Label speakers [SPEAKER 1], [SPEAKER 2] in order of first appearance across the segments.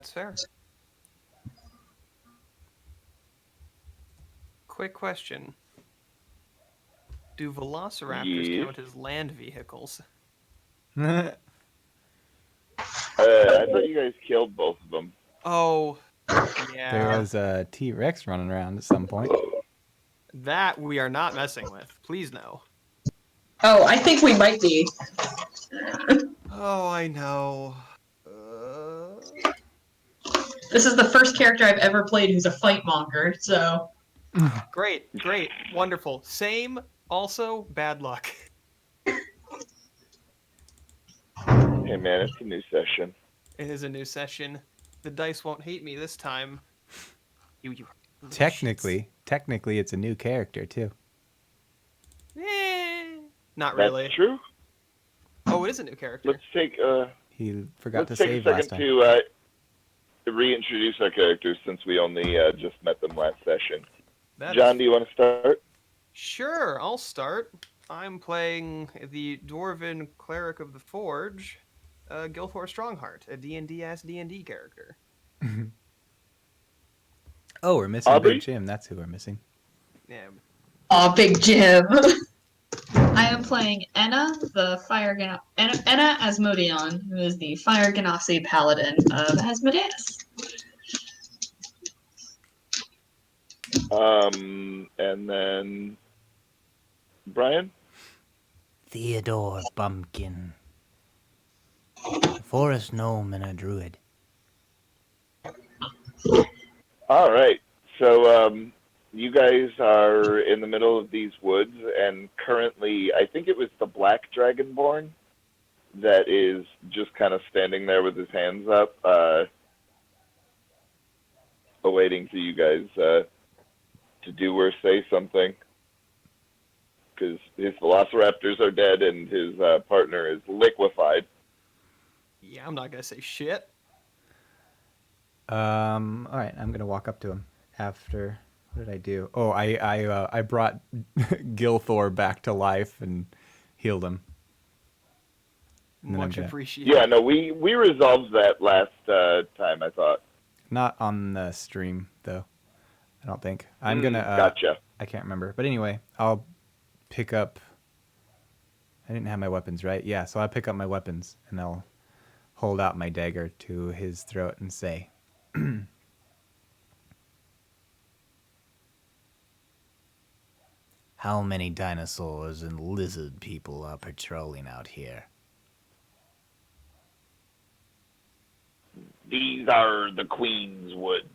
[SPEAKER 1] That's fair. Quick question. Do velociraptors
[SPEAKER 2] Yes.
[SPEAKER 1] count as land vehicles?
[SPEAKER 2] I thought you guys killed both of them.
[SPEAKER 1] Oh,
[SPEAKER 3] There
[SPEAKER 1] yeah.
[SPEAKER 3] was a T-Rex running around at some point.
[SPEAKER 1] That we are not messing with. Please no.
[SPEAKER 4] Oh, I think we might be.
[SPEAKER 1] Oh, I know.
[SPEAKER 4] This is the first character I've ever played who's a fight monger, so.
[SPEAKER 1] Great, wonderful. Same, also, bad luck.
[SPEAKER 2] Hey man, it's a new session.
[SPEAKER 1] It is a new session. The dice won't hate me this time. You
[SPEAKER 3] Technically, it's a new character too.
[SPEAKER 1] Not really.
[SPEAKER 2] That's true.
[SPEAKER 1] Oh, it is a new character.
[SPEAKER 2] Let's take
[SPEAKER 3] He forgot to
[SPEAKER 2] let's take
[SPEAKER 3] save
[SPEAKER 2] a
[SPEAKER 3] last
[SPEAKER 2] second
[SPEAKER 3] time.
[SPEAKER 2] to reintroduce our characters since we only just met them last session.
[SPEAKER 1] That
[SPEAKER 2] John,
[SPEAKER 1] is-
[SPEAKER 2] do you want to start?
[SPEAKER 1] Sure, I'll start. I'm playing the Dwarven Cleric of the Forge, Gilthor Strongheart, a D&D-ass D&D character.
[SPEAKER 3] Oh, we're missing
[SPEAKER 2] Aubrey?
[SPEAKER 3] Big Jim. That's who we're missing.
[SPEAKER 1] Yeah.
[SPEAKER 4] Aw, Big Jim. I am playing Enna, the Enna Asmodeon, who is the Fire Ganassi Paladin of Asmodeus.
[SPEAKER 2] And then Brian.
[SPEAKER 5] Theodore Bumpkin. A forest gnome and a druid.
[SPEAKER 2] All right. So you guys are in the middle of these woods, and currently, I think it was the Black Dragonborn that is just kind of standing there with his hands up, awaiting for you guys to do or say something. Because his velociraptors are dead and his partner is liquefied.
[SPEAKER 1] Yeah, I'm not gonna say shit.
[SPEAKER 3] All right, I'm gonna walk up to him after. What did I do? Oh, I brought Gilthor back to life and healed him. And then I'm
[SPEAKER 1] Much
[SPEAKER 3] gonna-
[SPEAKER 1] appreciated.
[SPEAKER 2] Yeah, no, we resolved that last time, I thought.
[SPEAKER 3] Not on the stream though. I don't think. I'm gonna.
[SPEAKER 2] Gotcha.
[SPEAKER 3] I can't remember, but anyway, I'll pick up. I didn't have my weapons, right? Yeah, so I'll pick up my weapons and I'll hold out my dagger to his throat and say,
[SPEAKER 5] How many dinosaurs and lizard people are patrolling out here?
[SPEAKER 2] These are the Queen's Woods.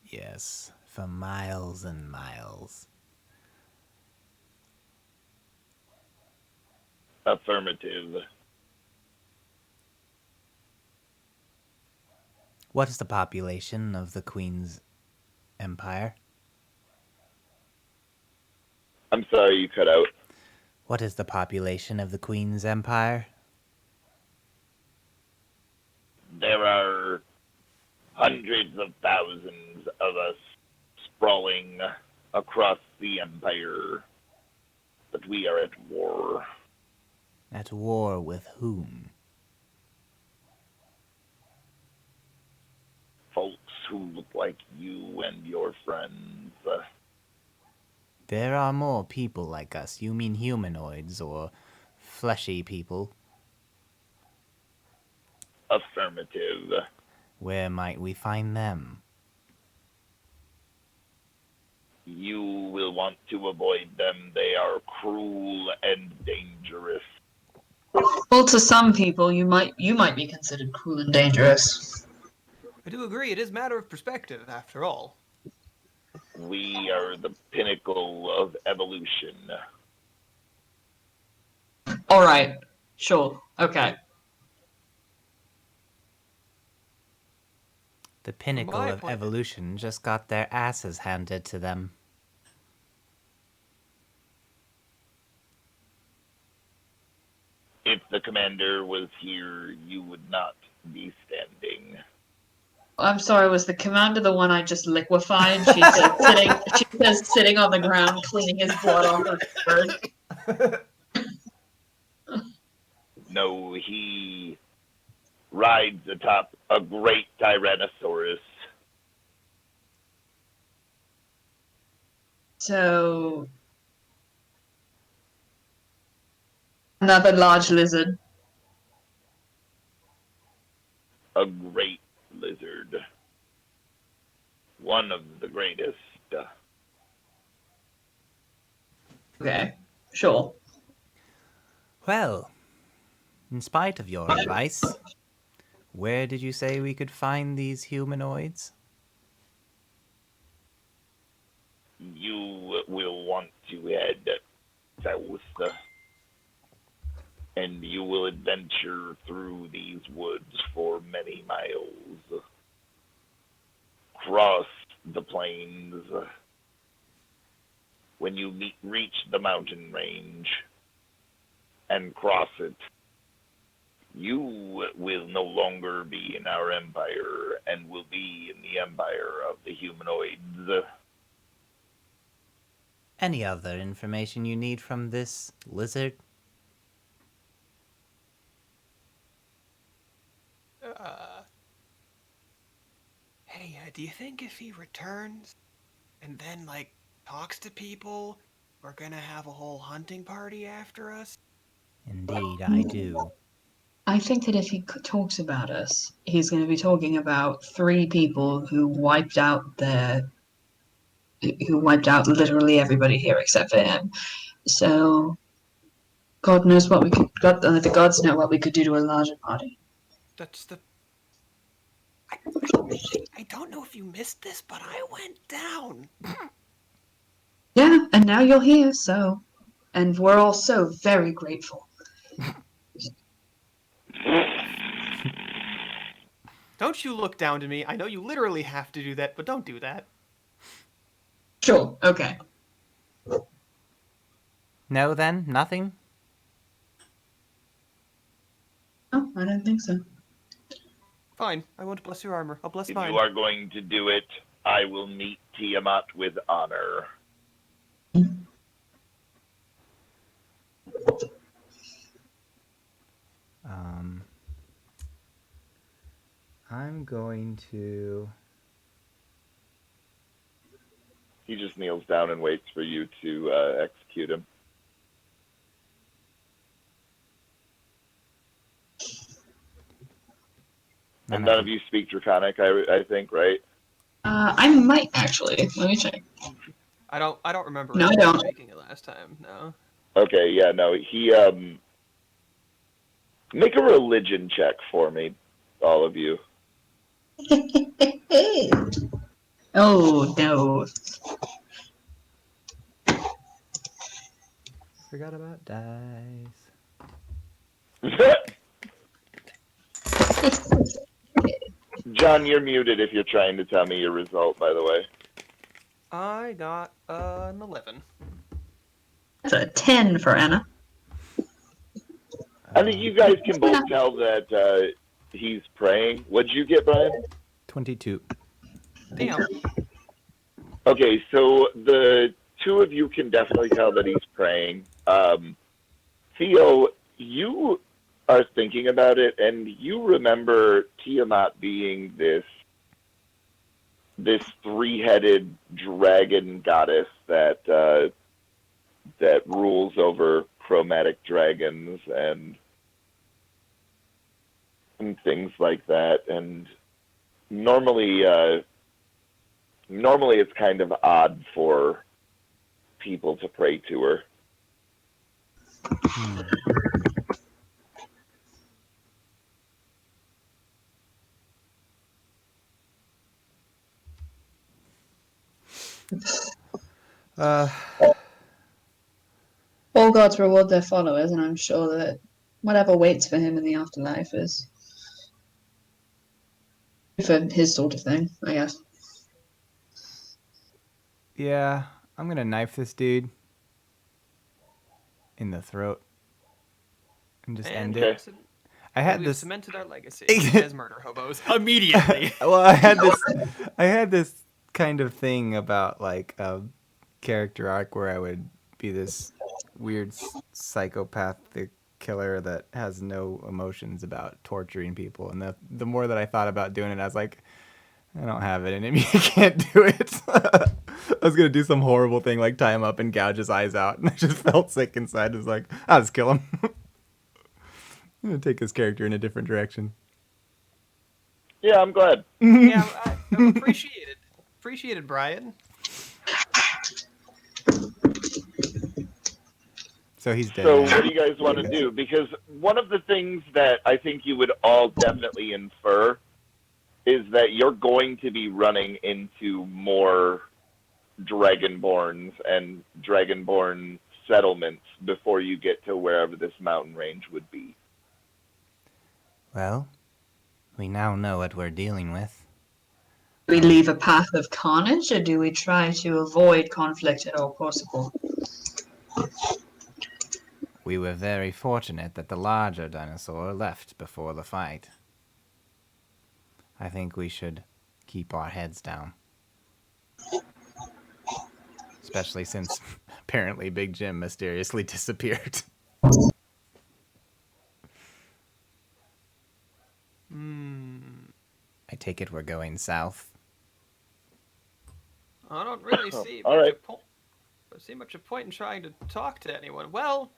[SPEAKER 5] Yes, for miles and miles.
[SPEAKER 2] Affirmative.
[SPEAKER 5] What is the population of the Queen's Empire?
[SPEAKER 2] I'm sorry you cut out.
[SPEAKER 5] What is the population of the Queen's Empire?
[SPEAKER 2] There are hundreds of thousands of us sprawling across the Empire, but we are at war.
[SPEAKER 5] At war with whom?
[SPEAKER 2] Folks who look like you and your friends.
[SPEAKER 5] There are more people like us. You mean humanoids or fleshy people?
[SPEAKER 2] Affirmative.
[SPEAKER 5] Where might we find them?
[SPEAKER 2] You will want to avoid them. They are cruel and dangerous.
[SPEAKER 4] Well, to some people, you might be considered cruel and dangerous.
[SPEAKER 1] I do agree, it is a matter of perspective, after all.
[SPEAKER 2] We are the pinnacle of evolution.
[SPEAKER 4] Alright, sure, okay.
[SPEAKER 5] The pinnacle
[SPEAKER 1] my
[SPEAKER 5] of
[SPEAKER 1] point-
[SPEAKER 5] evolution just got their asses handed to them.
[SPEAKER 2] If the commander was here, you would not be standing.
[SPEAKER 4] I'm sorry, was the commander the one I just liquefied? She says sitting on the ground, cleaning his blood off her shirt.
[SPEAKER 2] No, he rides atop a great Tyrannosaurus.
[SPEAKER 4] So, another large lizard.
[SPEAKER 2] A great lizard. One of the greatest.
[SPEAKER 4] Okay, sure.
[SPEAKER 5] Well, in spite of your advice, where did you say we could find these humanoids?
[SPEAKER 2] You will want to head south, and you will adventure through these woods for many miles. Cross the plains. When you reach the mountain range and cross it, you will no longer be in our empire and will be in the empire of the humanoids.
[SPEAKER 5] Any other information you need from this lizard?
[SPEAKER 1] Hey, do you think if he returns and then, like, talks to people, we're gonna have a whole hunting party after us?
[SPEAKER 5] Indeed, I do.
[SPEAKER 4] I think that if he talks about us, he's going to be talking about three people who wiped out literally everybody here except for him. So God knows what we could. The gods know what we could do to a larger party.
[SPEAKER 1] That's the. I, I don't know if you missed this, but I went down.
[SPEAKER 4] Yeah, and now you're here, so, and we're all so very grateful.
[SPEAKER 1] Don't you look down to me. I know you literally have to do that, but don't do that.
[SPEAKER 4] Sure. Okay.
[SPEAKER 5] No, then? Nothing?
[SPEAKER 4] No, I don't think so.
[SPEAKER 1] Fine. I won't bless your armor. I'll bless
[SPEAKER 2] If
[SPEAKER 1] mine.
[SPEAKER 2] you are going to do it, I will meet Tiamat with honor.
[SPEAKER 3] I'm going to.
[SPEAKER 2] He just kneels down and waits for you to execute him. And none of you speak Draconic, I think, right?
[SPEAKER 4] I might actually. Let me check.
[SPEAKER 1] I don't remember.
[SPEAKER 4] No, I don't.
[SPEAKER 1] Speaking it last time. No.
[SPEAKER 2] Okay, yeah, no. He make a religion check for me, all of you.
[SPEAKER 4] Oh no.
[SPEAKER 3] Forgot about dice.
[SPEAKER 2] John, you're muted if you're trying to tell me your result, by the way.
[SPEAKER 1] I got an 11.
[SPEAKER 4] That's a 10 for Anna.
[SPEAKER 2] I think you guys can both tell that he's praying. What'd you get, Brian?
[SPEAKER 3] 22.
[SPEAKER 1] Damn.
[SPEAKER 2] Okay, so the two of you can definitely tell that he's praying. Theo, you are thinking about it, and you remember Tiamat being this three-headed dragon goddess that rules over chromatic dragons and things like that. And normally it's kind of odd for people to pray to her.
[SPEAKER 4] All gods reward their followers, and I'm sure that whatever waits for him in the afterlife is for his sort of thing, I guess.
[SPEAKER 3] Yeah, I'm gonna knife this dude in the throat and just end
[SPEAKER 2] Okay.
[SPEAKER 3] it. I had
[SPEAKER 1] We've
[SPEAKER 3] this.
[SPEAKER 1] cemented our legacy as murder hobos immediately.
[SPEAKER 3] Well, I had this kind of thing about like a character arc where I would be this weird psychopathic killer that has no emotions about torturing people. And the more that I thought about doing it, I was like, I don't have it in me. I can't do it. I was gonna do some horrible thing like tie him up and gouge his eyes out, and I just felt sick inside. I was like, I'll just kill him. I'm gonna take his character in a different direction.
[SPEAKER 2] Yeah, I'm glad.
[SPEAKER 1] Yeah, I'm appreciated. Appreciated, Brian.
[SPEAKER 3] So he's dead.
[SPEAKER 2] So
[SPEAKER 3] now.
[SPEAKER 2] what do you guys want to do? Because one of the things that I think you would all definitely infer is that you're going to be running into more dragonborns and dragonborn settlements before you get to wherever this mountain range would be.
[SPEAKER 5] Well, we now know what we're dealing with.
[SPEAKER 4] Do we leave a path of carnage, or do we try to avoid conflict at all possible?
[SPEAKER 5] We were very fortunate that the larger dinosaur left before the fight. I think we should keep our heads down. Especially since apparently Big Jim mysteriously disappeared. I take it we're going south.
[SPEAKER 1] I don't really see
[SPEAKER 2] All right.
[SPEAKER 1] much of point in trying to talk to anyone. Well,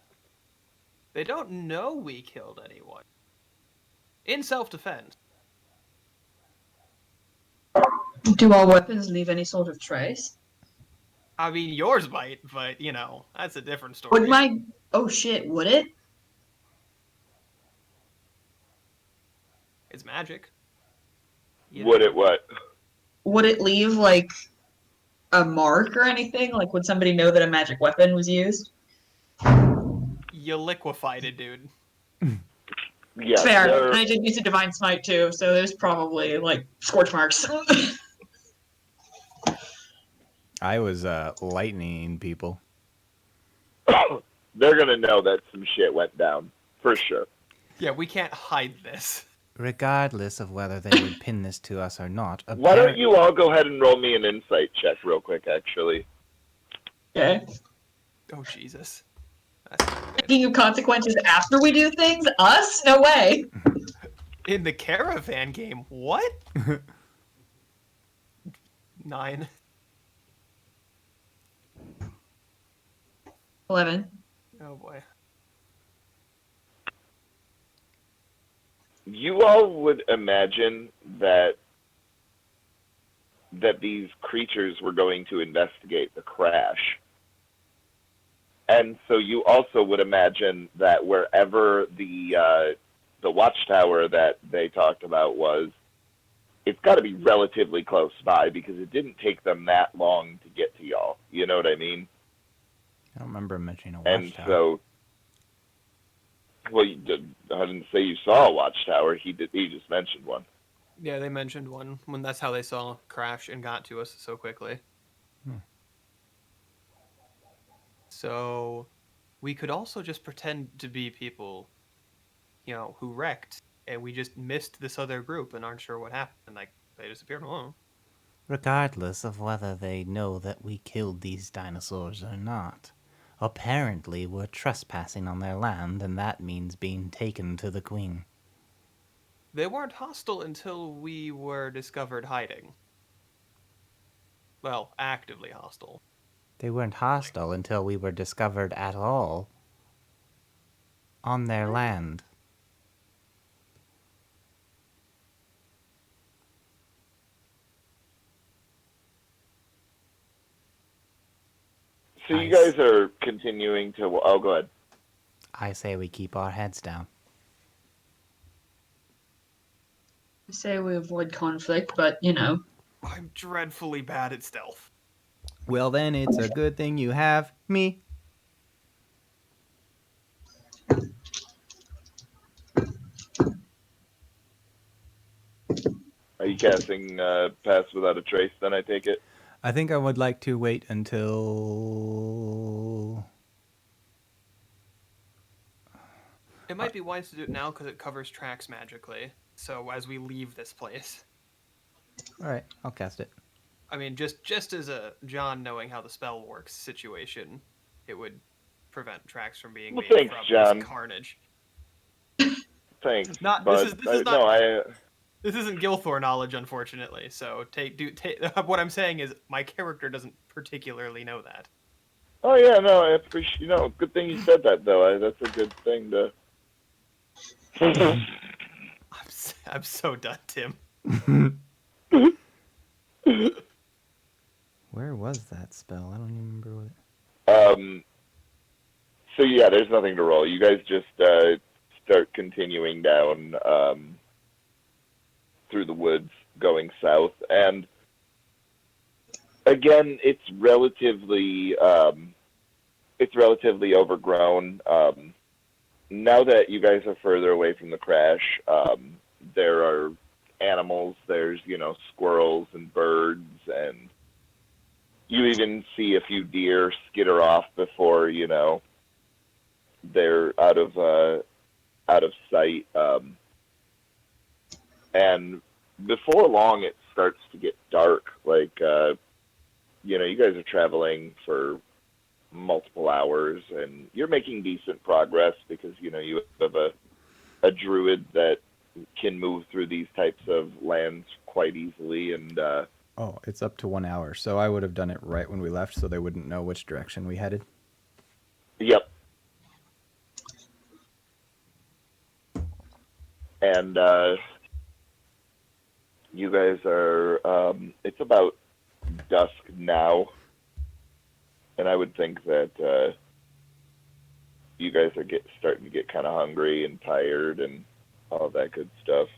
[SPEAKER 1] they don't know we killed anyone. In self-defense.
[SPEAKER 4] Do our weapons leave any sort of trace?
[SPEAKER 1] I mean, yours might, but, you know, that's a different story.
[SPEAKER 4] Would my... Oh shit, would it?
[SPEAKER 1] It's magic. You
[SPEAKER 2] Would
[SPEAKER 1] know.
[SPEAKER 2] it what?
[SPEAKER 4] Would it leave, like, a mark or anything? Like, would somebody know that a magic weapon was used?
[SPEAKER 1] You liquefied it, dude.
[SPEAKER 2] Yeah,
[SPEAKER 4] Fair.
[SPEAKER 2] there-
[SPEAKER 4] And I did use a divine smite too, so there's probably, like, scorch marks.
[SPEAKER 3] I was lightning people.
[SPEAKER 2] they're gonna know that some shit went down for sure.
[SPEAKER 1] Yeah, we can't hide this.
[SPEAKER 5] Regardless of whether they would pin this to us or not,
[SPEAKER 2] Why don't you all go ahead and roll me an insight check real quick, actually?
[SPEAKER 4] Okay.
[SPEAKER 1] Oh, Jesus. That's not good.
[SPEAKER 4] Thinking of consequences after we do things? Us? No way.
[SPEAKER 1] In the Caravan game, what? 9.
[SPEAKER 4] 11.
[SPEAKER 1] Oh, boy.
[SPEAKER 2] You all would imagine that these creatures were going to investigate the crash. And so you also would imagine that wherever the watchtower that they talked about was, it's got to be relatively close by because it didn't take them that long to get to y'all. You know what I mean?
[SPEAKER 3] I don't remember mentioning a
[SPEAKER 2] And
[SPEAKER 3] watchtower.
[SPEAKER 2] so, well, I didn't say you saw a watchtower. He did. He just mentioned one.
[SPEAKER 1] Yeah, they mentioned one when that's how they saw Crash and got to us so quickly. So, we could also just pretend to be people, you know, who wrecked, and we just missed this other group and aren't sure what happened. And, like, they disappeared. Oh.
[SPEAKER 5] regardless of whether they know that we killed these dinosaurs or not. Apparently, we're trespassing on their land, and that means being taken to the Queen.
[SPEAKER 1] They weren't hostile until we were discovered hiding. Well, actively hostile.
[SPEAKER 5] They weren't hostile until we were discovered at all on their land.
[SPEAKER 2] So you guys are continuing to. Oh, go ahead.
[SPEAKER 5] I say we keep our heads down.
[SPEAKER 4] I say we avoid conflict, but, you know.
[SPEAKER 1] I'm dreadfully bad at stealth.
[SPEAKER 3] Well, then it's a good thing you have me.
[SPEAKER 2] Are you casting Pass Without a Trace? Then I take it.
[SPEAKER 3] I think I would like to wait until.
[SPEAKER 1] It might be wise to do it now because it covers tracks magically. So as we leave this place.
[SPEAKER 3] All right, I'll cast it.
[SPEAKER 1] I mean, just as a John knowing how the spell works situation, it would prevent tracks from being
[SPEAKER 2] Well,
[SPEAKER 1] made
[SPEAKER 2] thanks,
[SPEAKER 1] from
[SPEAKER 2] John.
[SPEAKER 1] this carnage.
[SPEAKER 2] Thanks,
[SPEAKER 1] Not
[SPEAKER 2] but
[SPEAKER 1] this is not
[SPEAKER 2] no, I.
[SPEAKER 1] this isn't Gilthor knowledge, unfortunately. So what I'm saying is my character doesn't particularly know that.
[SPEAKER 2] Oh yeah, no, I appreciate. Good thing you said that though. That's a good thing to.
[SPEAKER 1] I'm so done, Tim.
[SPEAKER 3] Where was that spell? I don't even remember what it...
[SPEAKER 2] So yeah, there's nothing to roll. You guys just start continuing down through the woods, going south, and again, it's relatively overgrown. Now that you guys are further away from the crash, there are animals. There's squirrels and birds, and you even see a few deer skitter off before they're out of sight. And before long, it starts to get dark. Like you guys are traveling for multiple hours, and you're making decent progress because you have a druid that can move through these types of lands quite easily, and
[SPEAKER 3] Oh, it's up to 1 hour. So I would have done it right when we left so they wouldn't know which direction we headed.
[SPEAKER 2] yep. And you guys are it's about dusk now, and I would think that you guys are starting to get kind of hungry and tired and all that good stuff.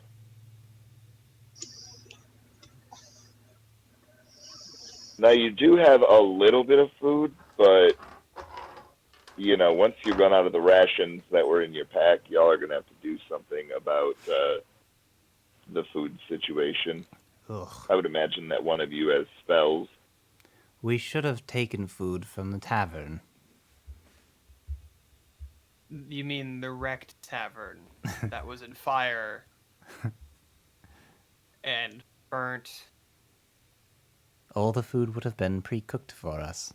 [SPEAKER 2] Now you do have a little bit of food, but once you run out of the rations that were in your pack, y'all are gonna have to do something about the food situation.
[SPEAKER 5] Ugh.
[SPEAKER 2] I would imagine that one of you has spells.
[SPEAKER 5] We should have taken food from the tavern.
[SPEAKER 1] You mean the wrecked tavern that was in fire and burnt?
[SPEAKER 5] All the food would have been pre-cooked for us.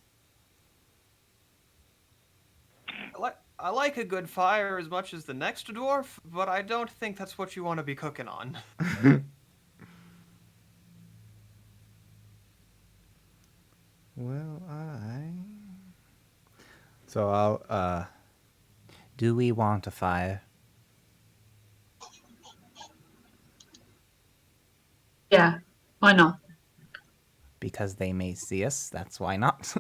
[SPEAKER 1] I like a good fire as much as the next dwarf, but I don't think that's what you want to be cooking on.
[SPEAKER 3] Well, So I'll,
[SPEAKER 5] Do we want a fire?
[SPEAKER 4] Yeah, why not?
[SPEAKER 5] Because they may see us, that's why not.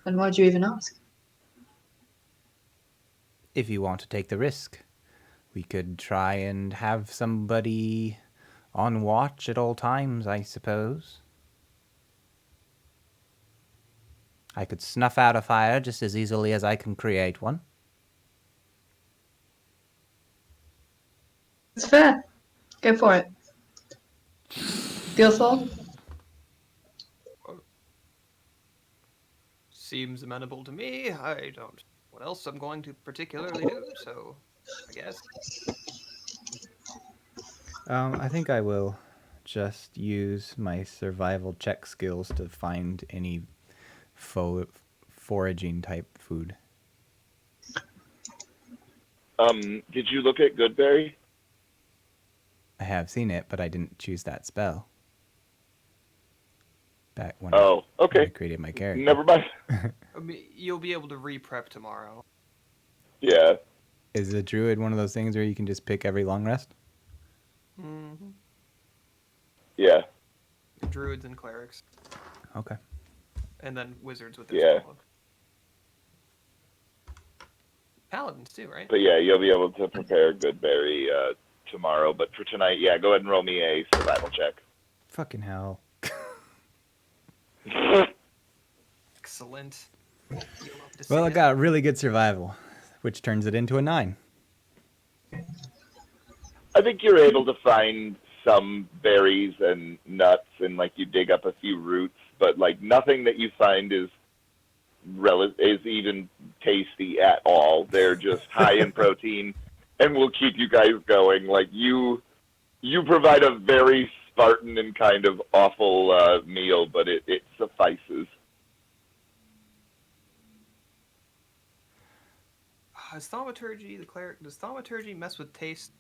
[SPEAKER 4] And why'd you even ask?
[SPEAKER 5] If you want to take the risk, we could try and have somebody on watch at all times, I suppose. I could snuff out a fire just as easily as I can create one.
[SPEAKER 4] It's fair. Go for it. Gilthor?
[SPEAKER 1] Seems amenable to me. I don't. What else I'm going to particularly do? So, I guess.
[SPEAKER 3] I think I will just use my survival check skills to find any foraging type food.
[SPEAKER 2] Did you look at Goodberry?
[SPEAKER 3] I have seen it, but I didn't choose that spell. Back when
[SPEAKER 2] Oh,
[SPEAKER 3] I
[SPEAKER 2] okay.
[SPEAKER 3] created my character.
[SPEAKER 2] Never mind.
[SPEAKER 1] I mean, you'll be able to re-prep tomorrow.
[SPEAKER 2] Yeah.
[SPEAKER 3] Is a druid one of those things where you can just pick every long rest?
[SPEAKER 1] Mm-hmm.
[SPEAKER 2] Yeah.
[SPEAKER 1] Druids and clerics,
[SPEAKER 3] Okay.
[SPEAKER 1] and then wizards with their
[SPEAKER 2] Yeah.
[SPEAKER 1] spell book. Paladins too, right?
[SPEAKER 2] But yeah, you'll be able to prepare Goodberry tomorrow. But for tonight, yeah, go ahead and roll me a survival check.
[SPEAKER 3] Fucking hell.
[SPEAKER 1] Excellent. You'll love to see
[SPEAKER 3] Well, I
[SPEAKER 1] it.
[SPEAKER 3] got really good survival, which turns it into a 9.
[SPEAKER 2] I think you're able to find some berries and nuts, and like you dig up a few roots, but like nothing that you find is even tasty at all. They're just high in protein and will keep you guys going. Like you provide a very Spartan and kind of awful meal, but it suffices.
[SPEAKER 1] Is thaumaturgy the cleric? Does thaumaturgy mess with taste?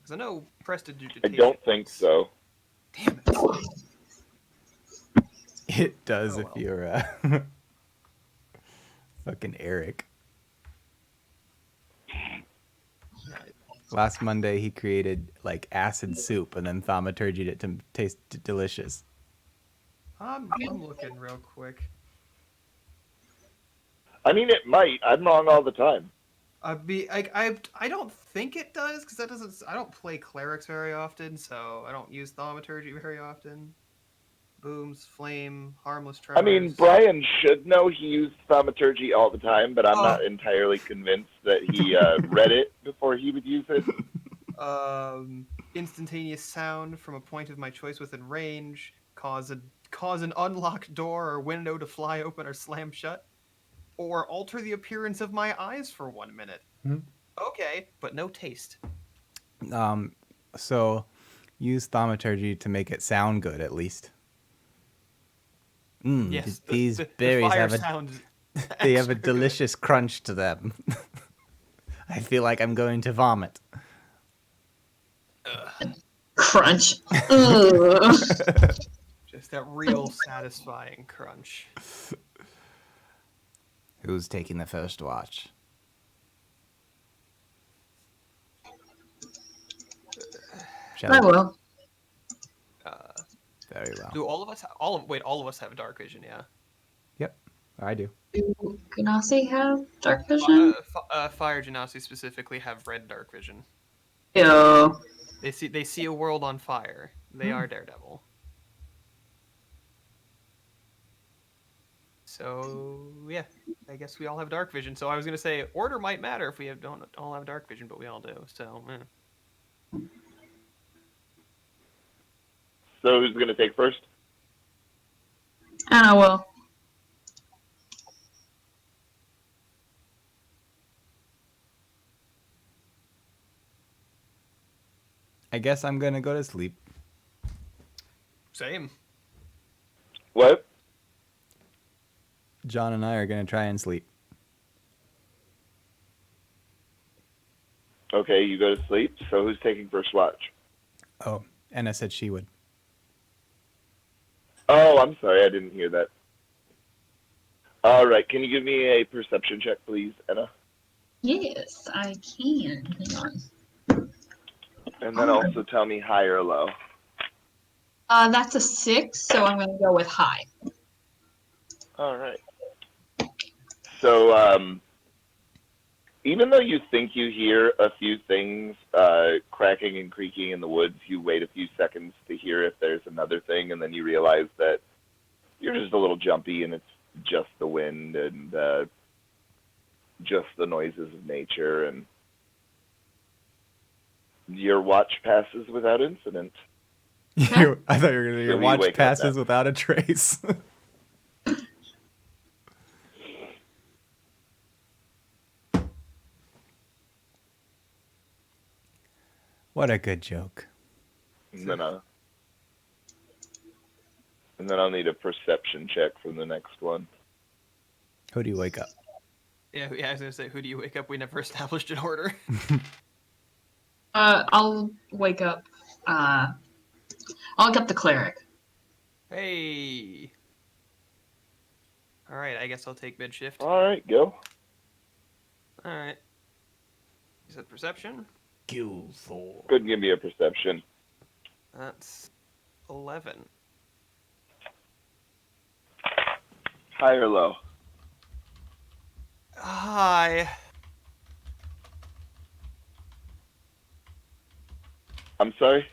[SPEAKER 1] Because I know
[SPEAKER 2] I
[SPEAKER 1] prestidigitation.
[SPEAKER 2] don't think so.
[SPEAKER 1] Damn it.
[SPEAKER 3] It does
[SPEAKER 1] Oh,
[SPEAKER 3] if
[SPEAKER 1] well.
[SPEAKER 3] you're fucking Eric.
[SPEAKER 1] Right.
[SPEAKER 3] Last Monday he created like acid soup and then thaumaturgied it to taste delicious.
[SPEAKER 1] I'm looking real quick.
[SPEAKER 2] I mean, it might. I'm wrong all the time.
[SPEAKER 1] I don't think it does because that doesn't. I don't play clerics very often, so I don't use thaumaturgy very often. Booms, flame, harmless
[SPEAKER 2] I mean,
[SPEAKER 1] tremors.
[SPEAKER 2] Brian should know he used thaumaturgy all the time, but I'm
[SPEAKER 1] Oh.
[SPEAKER 2] not entirely convinced that he read it before he would use it.
[SPEAKER 1] Instantaneous sound from a point of my choice within range. Cause an unlocked door or window to fly open or slam shut. Or alter the appearance of my eyes for 1 minute.
[SPEAKER 3] Hmm.
[SPEAKER 1] Okay, but no taste.
[SPEAKER 3] So use thaumaturgy to make it sound good at least.
[SPEAKER 1] Yes,
[SPEAKER 3] These
[SPEAKER 1] the
[SPEAKER 3] berries
[SPEAKER 1] fire
[SPEAKER 3] have
[SPEAKER 1] sound.
[SPEAKER 3] they have a
[SPEAKER 1] extra good.
[SPEAKER 3] delicious crunch to them. I feel like I'm going to vomit.
[SPEAKER 4] Crunch. Ugh.
[SPEAKER 1] Just that real satisfying crunch.
[SPEAKER 5] Who's taking the first watch?
[SPEAKER 3] Shall
[SPEAKER 4] I
[SPEAKER 3] we?
[SPEAKER 4] will.
[SPEAKER 3] Very well.
[SPEAKER 1] Do all of us? All of us have dark vision. Yeah.
[SPEAKER 3] Yep, I do.
[SPEAKER 4] Do Ganassi have dark vision?
[SPEAKER 1] Fire genasi specifically have red dark vision.
[SPEAKER 4] Yo.
[SPEAKER 1] They see a world on fire. They are Daredevil. So yeah, I guess we all have dark vision. So I was gonna say order might matter if we don't all have dark vision, but we all do. So
[SPEAKER 2] So who's going to take first?
[SPEAKER 4] And I will.
[SPEAKER 3] I guess I'm gonna go to sleep.
[SPEAKER 1] same.
[SPEAKER 2] What?
[SPEAKER 3] John and I are gonna try and sleep.
[SPEAKER 2] Okay, you go to sleep. So who's taking first watch?
[SPEAKER 3] Oh, Anna said she would.
[SPEAKER 2] Oh, I'm sorry. I didn't hear that. All right. Can you give me a perception check, please, Anna?
[SPEAKER 4] Yes, I can. Hang on.
[SPEAKER 2] And then also tell me high or low.
[SPEAKER 4] That's a 6, so I'm gonna go with high.
[SPEAKER 2] All right. So, even though you think you hear a few things cracking and creaking in the woods, you wait a few seconds to hear if there's another thing, and then you realize that you're just a little jumpy and it's just the wind and just the noises of nature, and your watch passes without incident.
[SPEAKER 3] I thought you were gonna
[SPEAKER 2] So
[SPEAKER 3] your
[SPEAKER 2] we
[SPEAKER 3] watch
[SPEAKER 2] wake up
[SPEAKER 3] passes
[SPEAKER 2] now.
[SPEAKER 3] without a trace. What a good joke.
[SPEAKER 2] And then I'll need a perception check for the next one.
[SPEAKER 3] Who do you wake up?
[SPEAKER 1] Yeah, I was gonna say, who do you wake up? We never established an order.
[SPEAKER 4] I'll wake up. I'll wake up the cleric.
[SPEAKER 1] Hey. All right, I guess I'll take mid shift.
[SPEAKER 2] All right, go.
[SPEAKER 1] All right. You said perception.
[SPEAKER 5] Gilthor.
[SPEAKER 2] Go and give me a perception.
[SPEAKER 1] That's 11.
[SPEAKER 2] High or low?
[SPEAKER 1] Hi.
[SPEAKER 2] I'm sorry?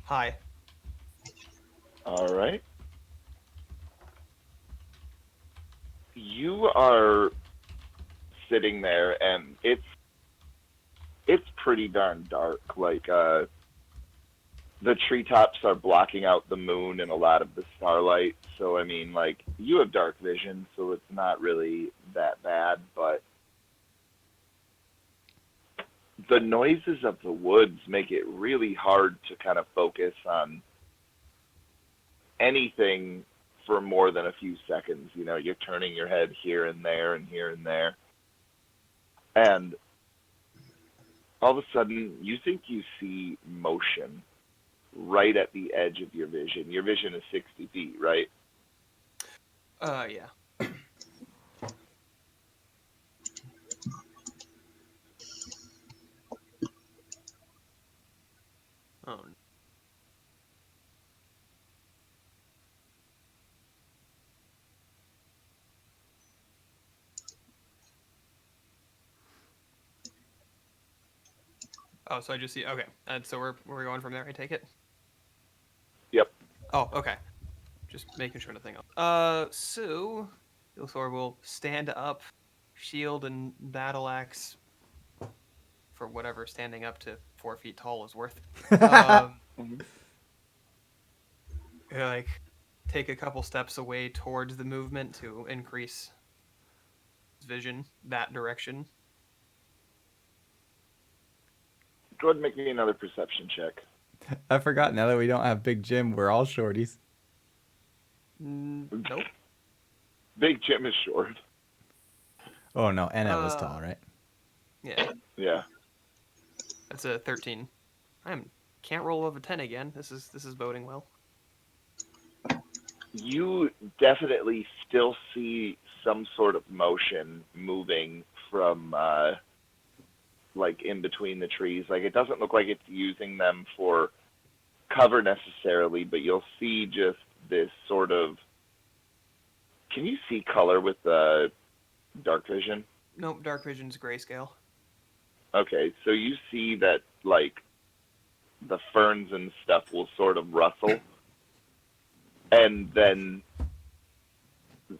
[SPEAKER 1] Hi.
[SPEAKER 2] All right. You are sitting there, and it's pretty darn dark. Like, the treetops are blocking out the moon and a lot of the starlight. So, I mean, like, you have dark vision, so it's not really that bad, but the noises of the woods make it really hard to kind of focus on anything for more than a few seconds. You know, you're turning your head here and there and here and there. And all of a sudden, you think you see motion right at the edge of your vision. Your vision is 60 feet, right?
[SPEAKER 1] Yeah. Oh, oh, so I just see. Okay, so we're going from there. I take it.
[SPEAKER 2] Yep.
[SPEAKER 1] Oh, okay. Just making sure nothing else. So Ilthor will stand up, shield and battle axe for whatever standing up to 4 feet tall is worth.
[SPEAKER 2] Mhm.
[SPEAKER 1] Like, take a couple steps away towards the movement to increase his vision that direction.
[SPEAKER 2] Go ahead and make me another perception check.
[SPEAKER 3] I forgot. Now that we don't have Big Jim, we're all shorties.
[SPEAKER 1] Nope.
[SPEAKER 2] Big Jim is short.
[SPEAKER 3] Oh no, Anna was tall, right?
[SPEAKER 1] Yeah,
[SPEAKER 2] Yeah.
[SPEAKER 1] that's a 13. Can't roll over 10 again. This is boding well.
[SPEAKER 2] You definitely still see some sort of motion moving from like in between the trees. Like, it doesn't look like it's using them for cover necessarily, but you'll see just this sort of. Can you see color with the dark vision?
[SPEAKER 1] Nope, dark vision's grayscale.
[SPEAKER 2] Okay, so you see that, like, the ferns and stuff will sort of rustle, and then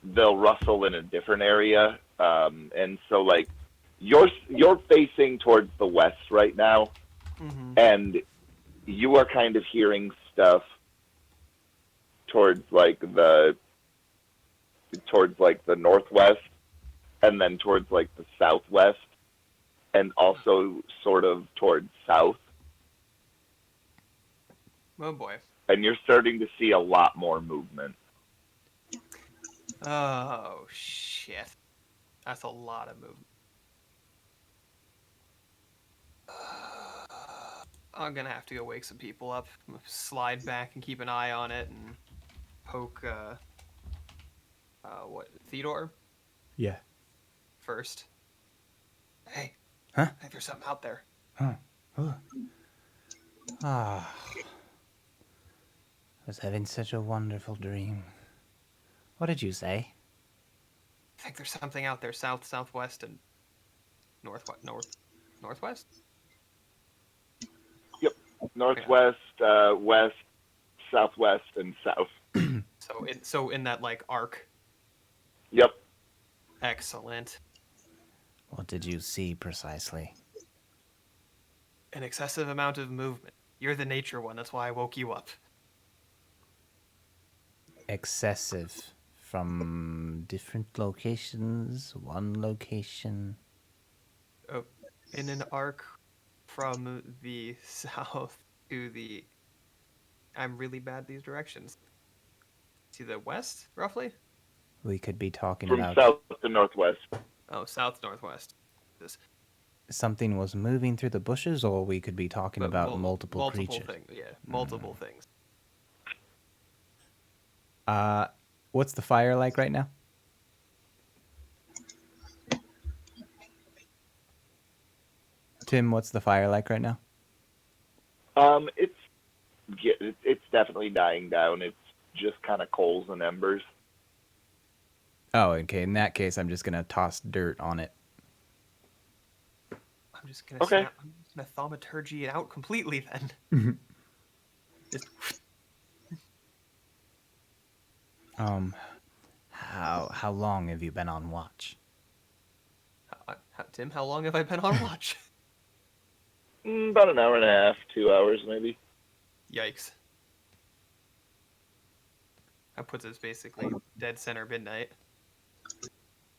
[SPEAKER 2] they'll rustle in a different area, and so, like, you're facing towards the west right now, and you are kind of hearing stuff towards the northwest, and then towards like the southwest, and also sort of towards south.
[SPEAKER 1] Oh boy.
[SPEAKER 2] And you're starting to see a lot more movement.
[SPEAKER 1] Oh shit. That's a lot of movement. I'm gonna have to go wake some people up. I'm gonna slide back and keep an eye on it and poke Theodore
[SPEAKER 3] Yeah.
[SPEAKER 1] first. Hey.
[SPEAKER 5] Huh?
[SPEAKER 1] I think there's something out there.
[SPEAKER 5] Ah. I was having such a wonderful dream. What did you say?
[SPEAKER 1] I think there's something out there, south, southwest, and northwest?
[SPEAKER 2] Yep. Northwest, west, southwest, and south.
[SPEAKER 1] So in that like arc.
[SPEAKER 2] Yep.
[SPEAKER 1] Excellent.
[SPEAKER 5] What did you see precisely?
[SPEAKER 1] An excessive amount of movement. You're the nature one, that's why I woke you up.
[SPEAKER 5] Excessive. From different locations, one location.
[SPEAKER 1] In an arc from the south to the... I'm really bad at these directions. To the west, roughly?
[SPEAKER 5] We could be talking
[SPEAKER 2] From
[SPEAKER 5] about
[SPEAKER 2] south to northwest.
[SPEAKER 1] Oh, south-northwest.
[SPEAKER 5] something was moving through the bushes, or we could be talking
[SPEAKER 1] But
[SPEAKER 5] about multiple creatures.
[SPEAKER 1] things, yeah. Multiple things.
[SPEAKER 3] What's the fire like right now? Tim, what's the fire like right now?
[SPEAKER 2] It's definitely dying down. It's just kind of coals and embers.
[SPEAKER 3] Oh, okay. In that case, I'm just gonna toss dirt on it.
[SPEAKER 1] I'm just gonna I'm just gonna thaumaturgy it out completely then. Just
[SPEAKER 5] How long have you been on watch?
[SPEAKER 1] Tim, how long have I been on watch?
[SPEAKER 2] About an hour and a half, 2 hours maybe.
[SPEAKER 1] Yikes. That puts us basically dead center midnight.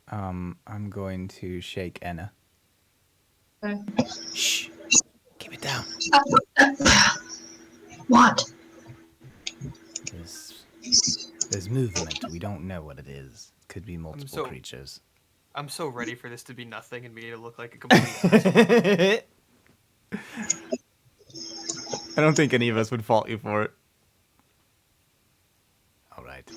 [SPEAKER 3] I'm going to shake Enna.
[SPEAKER 4] Okay.
[SPEAKER 5] Shh! Keep it down.
[SPEAKER 4] What?
[SPEAKER 5] There's movement. We don't know what it is. Could be multiple
[SPEAKER 1] so-
[SPEAKER 5] creatures.
[SPEAKER 1] I'm so ready for this to be nothing and me to look like a complete asshole.
[SPEAKER 3] I don't think any of us would fault you for it.
[SPEAKER 5] All right.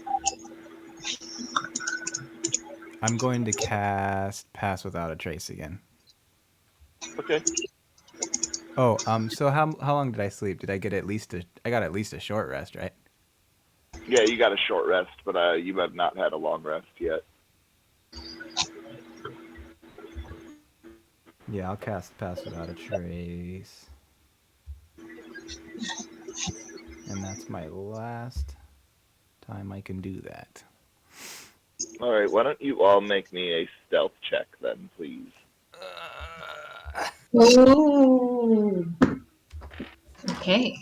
[SPEAKER 3] I'm going to cast Pass Without a Trace again.
[SPEAKER 2] Okay.
[SPEAKER 3] Oh, so how long did I sleep? Did I get I got at least a short rest, right?
[SPEAKER 2] Yeah, you got a short rest, but you have not had a long rest yet.
[SPEAKER 3] Yeah, I'll cast Pass Without a Trace. And that's my last time I can do that.
[SPEAKER 2] All right, why don't you all make me a stealth check then, please?
[SPEAKER 4] Ooh. Okay.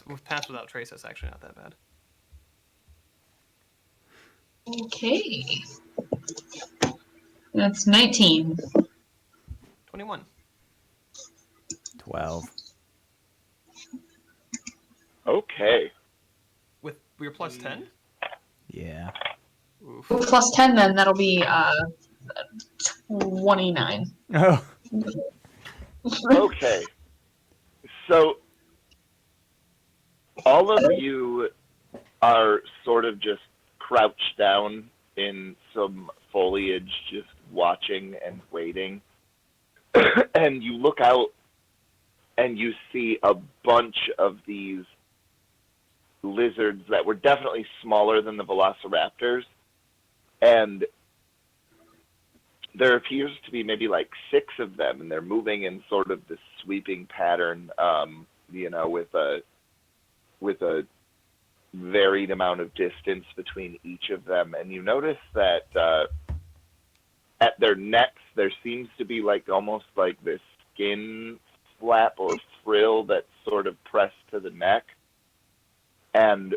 [SPEAKER 1] With Pass Without Trace, that's actually not that bad.
[SPEAKER 4] Okay. That's 19.
[SPEAKER 1] 21.
[SPEAKER 3] 12.
[SPEAKER 2] Okay.
[SPEAKER 1] With your plus 10?
[SPEAKER 3] Yeah.
[SPEAKER 1] Oof.
[SPEAKER 4] Plus 10, then that'll be 29.
[SPEAKER 3] Oh.
[SPEAKER 2] Okay. So all of you are sort of just crouched down in some foliage, just watching and waiting. And you look out and you see a bunch of these lizards that were definitely smaller than the velociraptors. And there appears to be maybe like 6 of them, and they're moving in sort of this sweeping pattern, with a varied amount of distance between each of them. And you notice that at their necks there seems to be like almost like this skin flap or frill that's sort of pressed to the neck. And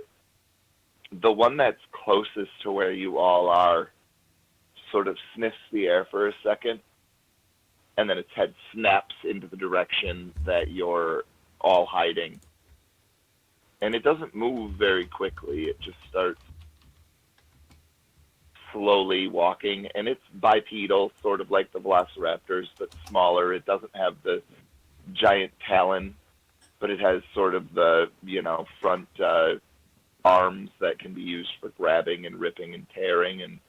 [SPEAKER 2] the one that's closest to where you all are sort of sniffs the air for a second, and then its head snaps into the direction that you're all hiding. And it doesn't move very quickly. It just starts slowly walking, and it's bipedal, sort of like the velociraptors, but smaller. It doesn't have the giant talon, but it has sort of the, front arms that can be used for grabbing and ripping and tearing. And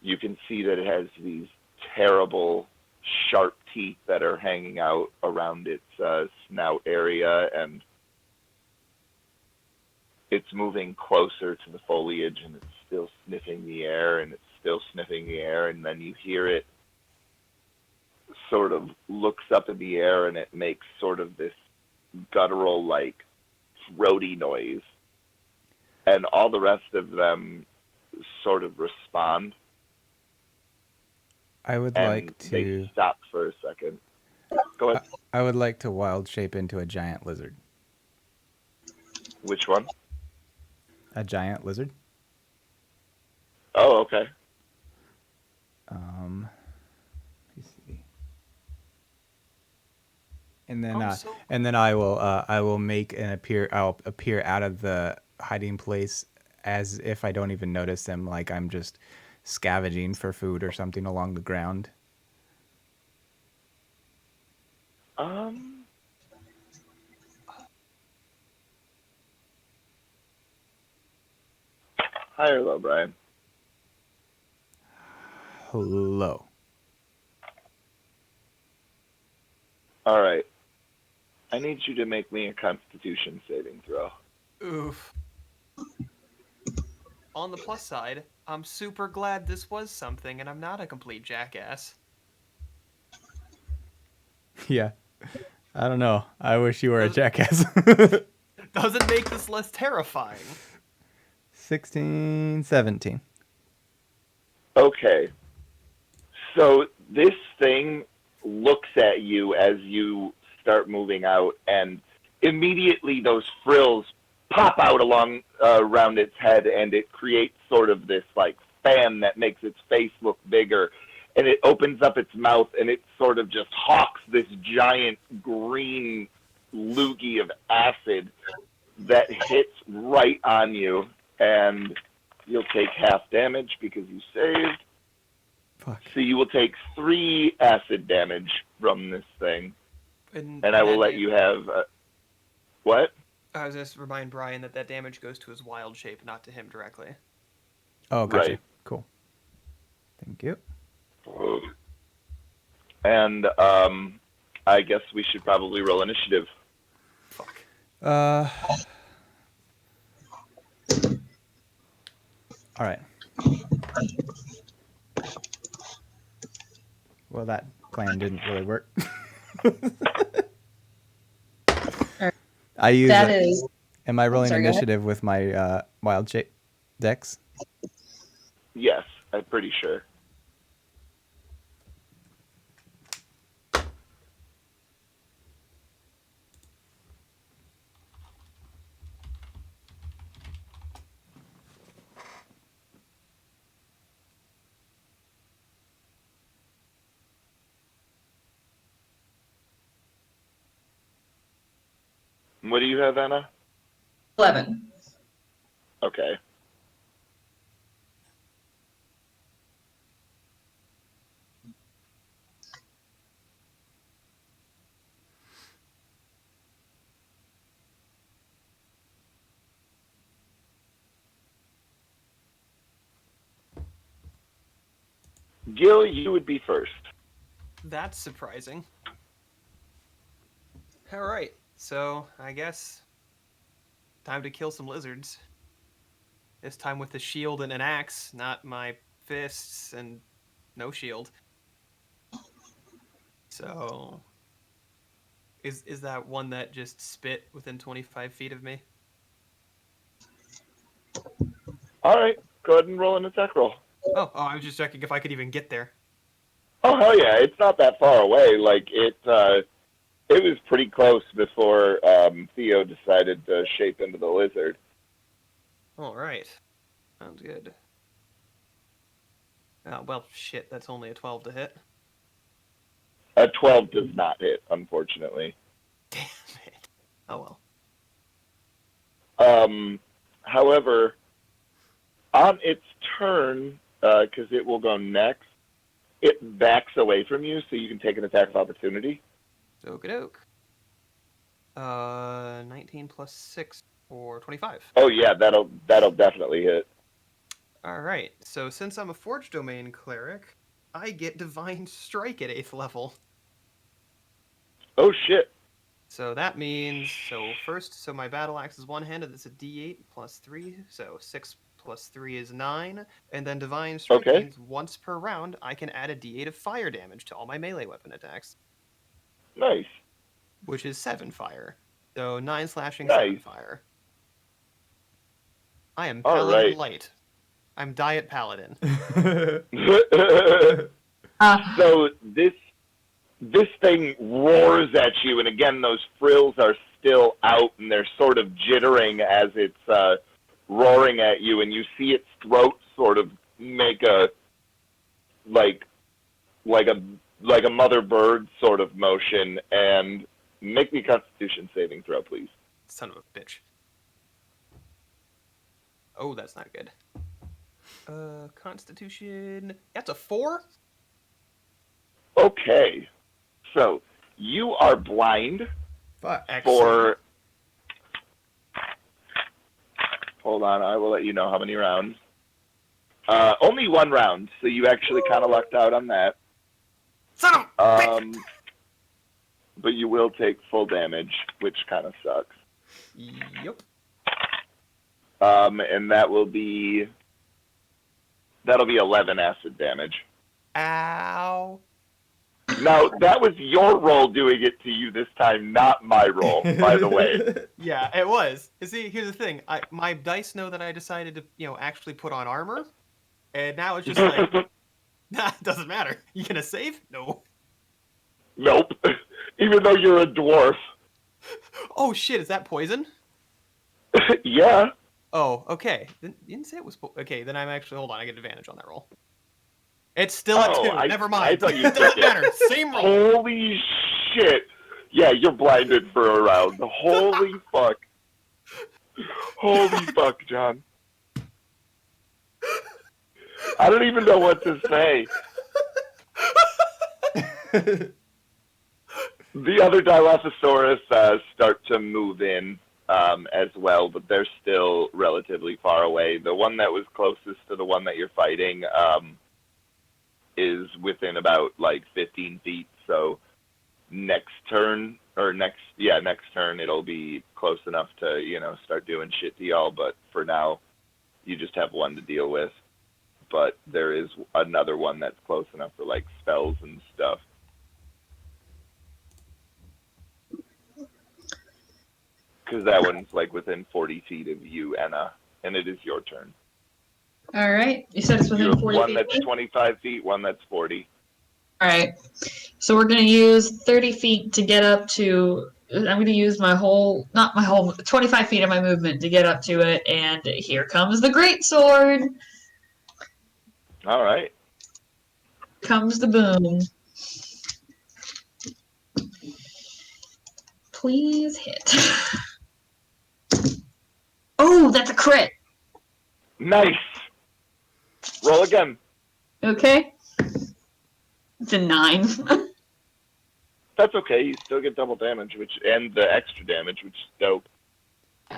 [SPEAKER 2] you can see that it has these terrible sharp teeth that are hanging out around its snout area, and it's moving closer to the foliage, and it's still sniffing the air, and it's still sniffing the air. And then you hear it sort of looks up in the air, and it makes sort of this guttural, like, throaty noise. And all the rest of them sort of respond.
[SPEAKER 3] I would
[SPEAKER 2] And
[SPEAKER 3] like to.
[SPEAKER 2] they stop for a second. Go ahead.
[SPEAKER 3] I would like to wild shape into a giant lizard.
[SPEAKER 2] Which one?
[SPEAKER 3] A giant lizard.
[SPEAKER 2] Oh, okay.
[SPEAKER 3] Let me see. And then, I will make an appear. I'll appear out of the hiding place as if I don't even notice them, like I'm just scavenging for food or something along the ground.
[SPEAKER 2] Hi or low, Brian?
[SPEAKER 3] Hello.
[SPEAKER 2] All right. I need you to make me a Constitution saving throw.
[SPEAKER 1] Oof. On the plus side, I'm super glad this was something and I'm not a complete jackass.
[SPEAKER 3] Yeah. I don't know. I wish you were a jackass.
[SPEAKER 1] Doesn't make this less terrifying.
[SPEAKER 3] 16, 17.
[SPEAKER 2] Okay. So this thing looks at you as you start moving out, and immediately those frills pop out around its head, and it creates sort of this like fan that makes its face look bigger. And it opens up its mouth, and it sort of just hawks this giant green loogie of acid that hits right on you. And You'll take half damage because you saved.
[SPEAKER 3] Fuck.
[SPEAKER 2] So you will take 3 acid damage from this thing.
[SPEAKER 1] And
[SPEAKER 2] I will
[SPEAKER 1] that
[SPEAKER 2] let you have... what?
[SPEAKER 1] I was just remind Brian that damage goes to his wild shape, not to him directly.
[SPEAKER 3] Oh, gotcha.
[SPEAKER 2] Right.
[SPEAKER 3] Cool. Thank you.
[SPEAKER 2] And I guess we should probably roll initiative.
[SPEAKER 1] Fuck.
[SPEAKER 3] All right. Well, that plan didn't really work. I use.
[SPEAKER 4] That is.
[SPEAKER 3] Am I rolling
[SPEAKER 4] Sorry, go ahead.
[SPEAKER 3] initiative with my wild shape dex?
[SPEAKER 2] Yes, I'm pretty sure. What do you have, Anna?
[SPEAKER 4] 11.
[SPEAKER 2] Okay. Gil, you would be first.
[SPEAKER 1] That's surprising. All right, so I guess time to kill some lizards. This time with a shield and an axe, not my fists and no shield. So, is that one that just spit within 25 feet of me?
[SPEAKER 2] All right, go ahead and roll an attack roll.
[SPEAKER 1] Oh, I was just checking if I could even get there.
[SPEAKER 2] Oh hell yeah! It's not that far away. Like it was pretty close before Theo decided to shape into the lizard.
[SPEAKER 1] All right, sounds good. Oh well, shit. That's only a 12 to hit.
[SPEAKER 2] A 12 does not hit, unfortunately.
[SPEAKER 1] Damn it. Oh well.
[SPEAKER 2] However, on its turn, because it will go next, it backs away from you, so you can take an attack of opportunity.
[SPEAKER 1] Okie doke. 19 plus 6 for 25.
[SPEAKER 2] Oh yeah, that'll definitely hit.
[SPEAKER 1] All right. So since I'm a Forge Domain cleric, I get Divine Strike at 8th level.
[SPEAKER 2] Oh shit.
[SPEAKER 1] So that means, so my battle axe is one-handed. That's a D8 plus 3. So 6 plus 3 is 9. And then Divine Strike
[SPEAKER 2] Okay.
[SPEAKER 1] means once per round, I can add a D8 of fire damage to all my melee weapon attacks,
[SPEAKER 2] Nice.
[SPEAKER 1] which is 7 fire. So 9 slashing,
[SPEAKER 2] Nice.
[SPEAKER 1] 7 fire. I am
[SPEAKER 2] All
[SPEAKER 1] Paladin
[SPEAKER 2] right.
[SPEAKER 1] Light. I'm Diet Paladin.
[SPEAKER 2] So this thing roars at you, and again, those frills are still out, and they're sort of jittering as it's roaring at you, and you see its throat sort of make a like a mother bird sort of motion, and make me a Constitution saving throw, please.
[SPEAKER 1] Son of a bitch. Oh, that's not good. Constitution. That's a 4?
[SPEAKER 2] Okay, so you are blind
[SPEAKER 3] Fuck.
[SPEAKER 2] for. Hold on, I will let you know how many rounds. Only 1 round, so you actually kind of lucked out on that.
[SPEAKER 1] Son of a bitch!
[SPEAKER 2] But you will take full damage, which kind of sucks.
[SPEAKER 1] Yep.
[SPEAKER 2] And that'll be 11 acid damage.
[SPEAKER 1] Ow.
[SPEAKER 2] Now, that was your roll doing it to you this time, not my roll, by the way.
[SPEAKER 1] Yeah, it was. You see, here's the thing. My dice know that I decided to, actually put on armor. And now it's just like, nah, it doesn't matter. You gonna save? No.
[SPEAKER 2] Nope. Even though you're a dwarf.
[SPEAKER 1] Oh shit, is that poison?
[SPEAKER 2] Yeah.
[SPEAKER 1] Oh, okay. You didn't say it was okay, then I'm actually, hold on, I get advantage on that roll. It's still at 2. Never mind.
[SPEAKER 2] I thought you
[SPEAKER 1] It doesn't
[SPEAKER 2] took it.
[SPEAKER 1] matter. Same roll.
[SPEAKER 2] Holy shit. Yeah, you're blinded for a round. Holy fuck. Holy fuck, John. I don't even know what to say. The other Dilophosaurus start to move in as well, but they're still relatively far away. The one that was closest to the one that you're fighting is within about like 15 feet. So next turn it'll be close enough to start doing shit to y'all. But for now, you just have one to deal with. But there is another one that's close enough for like spells and stuff. Because that one's like within 40 feet of you, Anna, and it is your turn.
[SPEAKER 4] All right. You said it's
[SPEAKER 2] You
[SPEAKER 4] within
[SPEAKER 2] have
[SPEAKER 4] 40
[SPEAKER 2] one
[SPEAKER 4] feet.
[SPEAKER 2] that's 25 feet, one that's 40.
[SPEAKER 4] All right. So we're going to use 30 feet to get up to. I'm going to use not my whole, 25 feet of my movement to get up to it. And here comes the great sword.
[SPEAKER 2] All right.
[SPEAKER 4] Comes the boom. Please hit. Oh, that's a crit.
[SPEAKER 2] Nice. Roll again.
[SPEAKER 4] Okay. It's a 9.
[SPEAKER 2] That's okay. You still get double damage, and the extra damage, which is dope.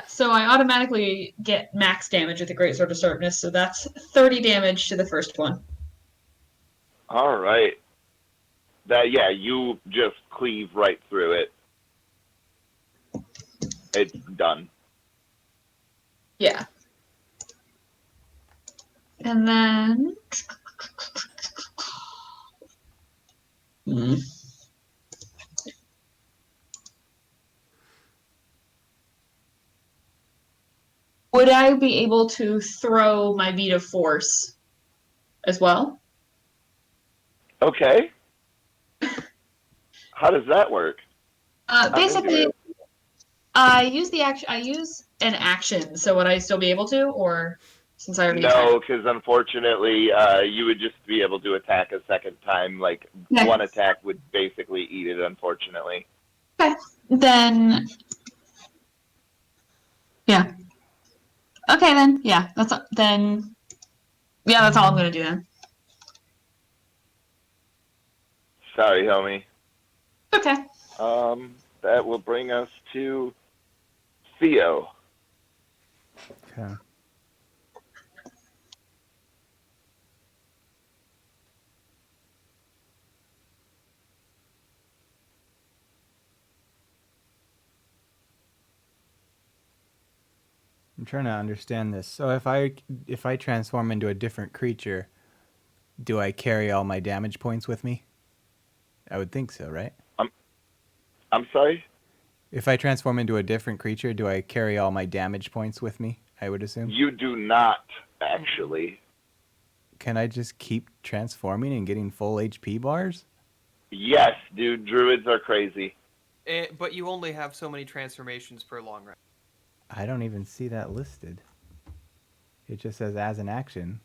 [SPEAKER 4] So I automatically get max damage with the Great Sword of Sharpness, so that's 30 damage to the first one.
[SPEAKER 2] All right. You just cleave right through it. It's done.
[SPEAKER 4] Yeah. And then... Would I be able to throw my beat of force as well?
[SPEAKER 2] Okay. How does that work? I'm into
[SPEAKER 4] Basically,
[SPEAKER 2] it.
[SPEAKER 4] I use an action. So would I still be able to, or since I already
[SPEAKER 2] No, because unfortunately, you would just be able to attack a second time. Like,
[SPEAKER 4] Okay.
[SPEAKER 2] one attack would basically eat it, unfortunately.
[SPEAKER 4] Okay. Then, yeah. Okay, then, yeah. That's all I'm gonna do then.
[SPEAKER 2] Sorry, homie.
[SPEAKER 4] Okay.
[SPEAKER 2] That will bring us to Theo.
[SPEAKER 3] Okay. I'm trying to understand this. So if I transform into a different creature, do I carry all my damage points with me? I would think so, right?
[SPEAKER 2] I'm sorry?
[SPEAKER 3] If I transform into a different creature, do I carry all my damage points with me? I would assume.
[SPEAKER 2] You do not, actually.
[SPEAKER 3] Can I just keep transforming and getting full HP bars?
[SPEAKER 2] Yes, dude, druids are crazy.
[SPEAKER 1] But you only have so many transformations per long rest.
[SPEAKER 3] I don't even see that listed. It just says as an action.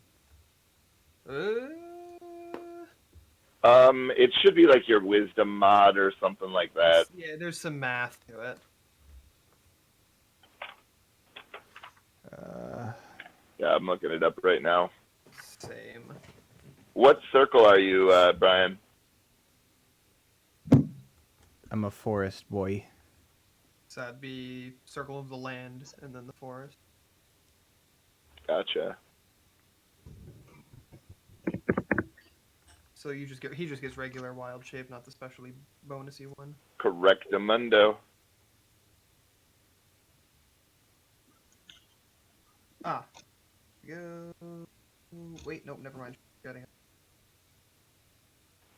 [SPEAKER 2] It should be like your wisdom mod or something like that.
[SPEAKER 1] Yeah, there's some math to it.
[SPEAKER 2] Yeah, I'm looking it up right now.
[SPEAKER 1] Same.
[SPEAKER 2] What circle are you, Brian?
[SPEAKER 3] I'm a forest boy.
[SPEAKER 1] So that'd be circle of the land and then the forest.
[SPEAKER 2] Gotcha.
[SPEAKER 1] So he just gets regular wild shape, not the specially bonusy one.
[SPEAKER 2] Correctamundo.
[SPEAKER 1] Ah. Go. Wait, nope, never mind. Getting it.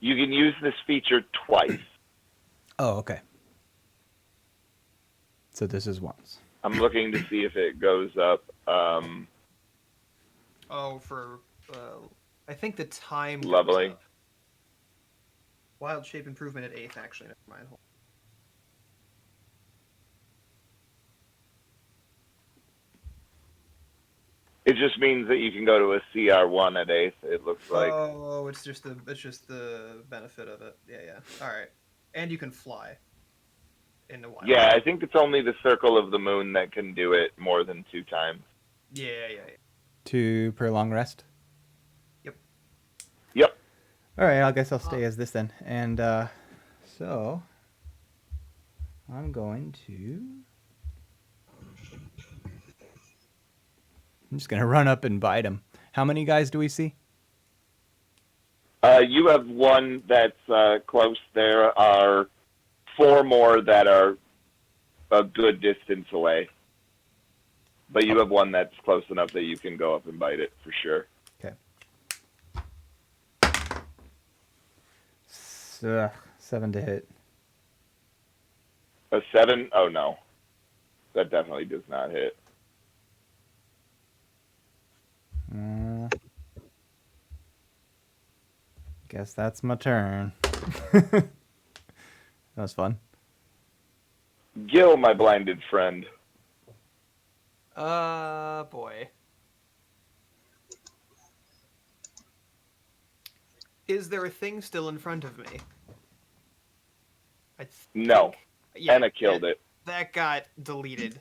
[SPEAKER 2] You can use this feature twice.
[SPEAKER 3] Oh, okay. So this is once.
[SPEAKER 2] I'm looking to see if it goes up.
[SPEAKER 1] Oh, for I think the time goes
[SPEAKER 2] Leveling.
[SPEAKER 1] up. Wild shape improvement at 8th, actually. Never mind.
[SPEAKER 2] It just means that you can go to a CR1 at 8th, it looks like.
[SPEAKER 1] Oh, it's just the benefit of it. Yeah. All right. And you can fly. In the wild.
[SPEAKER 2] Yeah, I think it's only the Circle of the Moon that can do it more than 2 times.
[SPEAKER 1] Yeah.
[SPEAKER 3] 2 per long rest?
[SPEAKER 1] Yep.
[SPEAKER 3] All right, I guess I'll stay as this then. And so I'm going to. I'm just gonna run up and bite him. How many guys do we see?
[SPEAKER 2] You have one that's close. There are 4 more that are a good distance away. But you have one that's close enough that you can go up and bite it for sure.
[SPEAKER 3] Okay. 7 to hit.
[SPEAKER 2] A 7? Oh no. That definitely does not hit.
[SPEAKER 3] Guess that's my turn. That was fun.
[SPEAKER 2] Gil, my blinded friend.
[SPEAKER 1] Boy. Is there a thing still in front of me?
[SPEAKER 2] No.
[SPEAKER 1] Yeah,
[SPEAKER 2] Anna killed it.
[SPEAKER 1] That got deleted.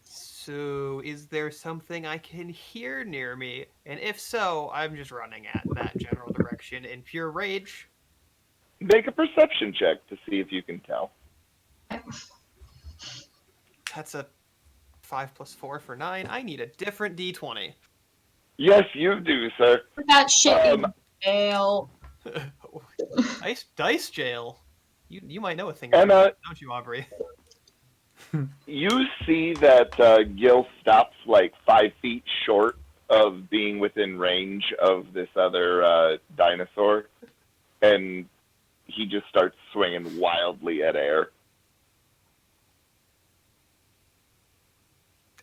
[SPEAKER 1] So, is there something I can hear near me? And if so, I'm just running at that general direction in pure rage.
[SPEAKER 2] Make a perception check to see if you can tell.
[SPEAKER 1] That's a 5 plus 4 for 9. I need a different d20.
[SPEAKER 2] Yes, you do, sir.
[SPEAKER 4] That shit in jail.
[SPEAKER 1] Dice jail. You might know a thing,
[SPEAKER 2] Anna,
[SPEAKER 1] don't you, Aubrey?
[SPEAKER 2] you see that Gil stops like 5 feet short of being within range of this other dinosaur, and he just starts swinging wildly at air.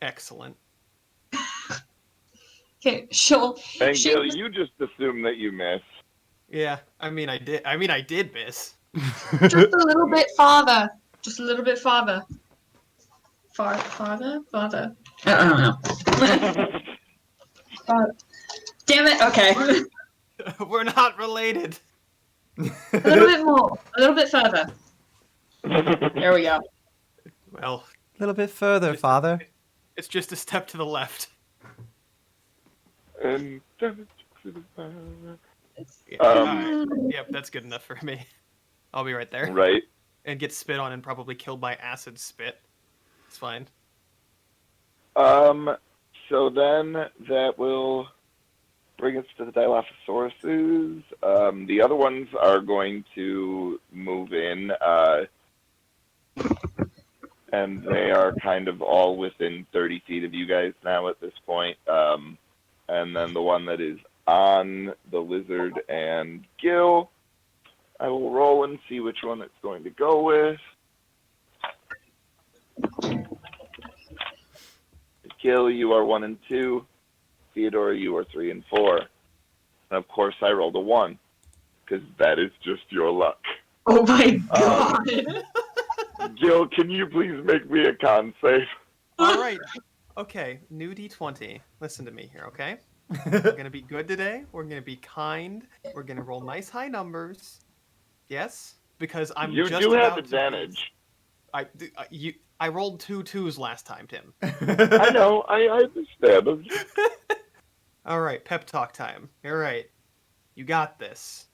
[SPEAKER 1] Excellent.
[SPEAKER 4] Okay, she'll.
[SPEAKER 2] And
[SPEAKER 4] she-
[SPEAKER 2] Gil, you just assume that you miss.
[SPEAKER 1] Yeah, I did miss.
[SPEAKER 4] Just a little bit farther. Just a little bit farther. Farther? I don't know. Damn it, okay.
[SPEAKER 1] We're not related.
[SPEAKER 4] A little bit more. A little bit further. There we go.
[SPEAKER 1] Well,
[SPEAKER 3] A little bit further, Father.
[SPEAKER 1] it's just a step to the left.
[SPEAKER 2] And
[SPEAKER 1] Yeah,
[SPEAKER 2] Um,
[SPEAKER 1] yep, that's good enough for me. I'll be right there.
[SPEAKER 2] right.
[SPEAKER 1] And get spit on and probably killed by acid spit. It's fine.
[SPEAKER 2] So then that will bring us to the Dilophosauruses. The other ones are going to move in, and they are kind of all within 30 feet of you guys now at this point. And then the one that is on the lizard and Gil, I will roll and see which one it's going to go with. Gil, you are 1 and 2. Theodore, you are 3 and 4. And of course, I rolled a 1, because that is just your luck.
[SPEAKER 4] Oh my god.
[SPEAKER 2] Gil, can you please make me a con save?
[SPEAKER 1] All right. Okay, new d20. Listen to me here, okay? We're going to be good today. We're going to be kind. We're going to roll nice high numbers. Yes? Because I'm
[SPEAKER 2] You
[SPEAKER 1] just
[SPEAKER 2] do have
[SPEAKER 1] about
[SPEAKER 2] advantage.
[SPEAKER 1] I rolled 2 2s last time, Tim.
[SPEAKER 2] I know, I understand.
[SPEAKER 1] All right, pep talk time. All right. You got this.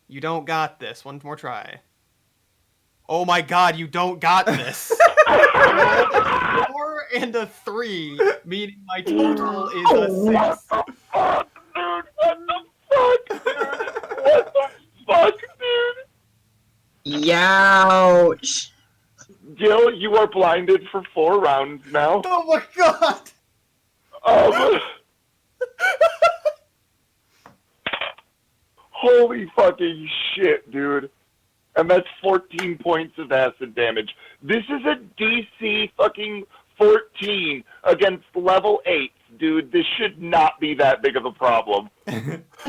[SPEAKER 1] You don't got this. One more try. Oh my god, you don't got this. I rolled a 4 and a 3, meaning my total is a 6.
[SPEAKER 2] Fuck, dude, what the fuck, dude? What the fuck, dude?
[SPEAKER 4] Youch.
[SPEAKER 2] Gil, you are blinded for 4 rounds now.
[SPEAKER 1] Oh my god!
[SPEAKER 2] Holy fucking shit, dude. And that's 14 points of acid damage. This is a DC fucking 14 against level 8, dude. This should not be that big of a problem.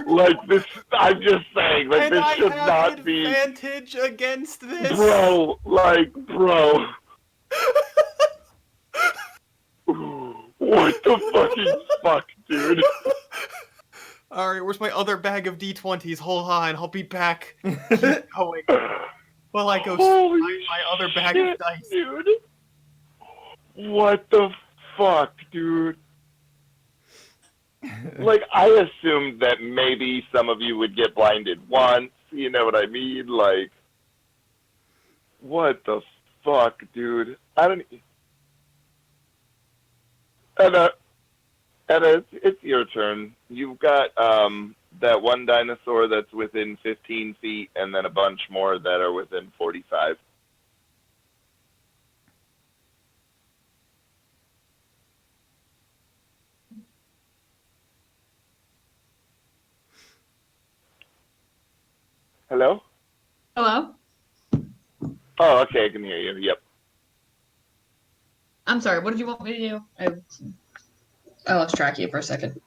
[SPEAKER 2] Like, this, I'm just saying, like,
[SPEAKER 1] And
[SPEAKER 2] this
[SPEAKER 1] I
[SPEAKER 2] should
[SPEAKER 1] have
[SPEAKER 2] not be.
[SPEAKER 1] advantage against this.
[SPEAKER 2] Bro, like, bro. What the fucking fuck, dude?
[SPEAKER 1] Alright, where's my other bag of D20s? Hold on, I'll be back. Keep going. While I go
[SPEAKER 2] Holy
[SPEAKER 1] find my other bag
[SPEAKER 2] shit,
[SPEAKER 1] of dice.
[SPEAKER 2] dude. What the fuck, dude? Like, I assumed that maybe some of you would get blinded once. You know what I mean? Like, what the fuck, dude? I don't. Anna, Anna, it's your turn. You've got that one dinosaur that's within 15 feet, and then a bunch more that are within 45. Hello?
[SPEAKER 4] Hello?
[SPEAKER 2] Oh, okay, I can hear you. Yep.
[SPEAKER 4] I'm sorry, what did you want me to do? I lost track of you for a second.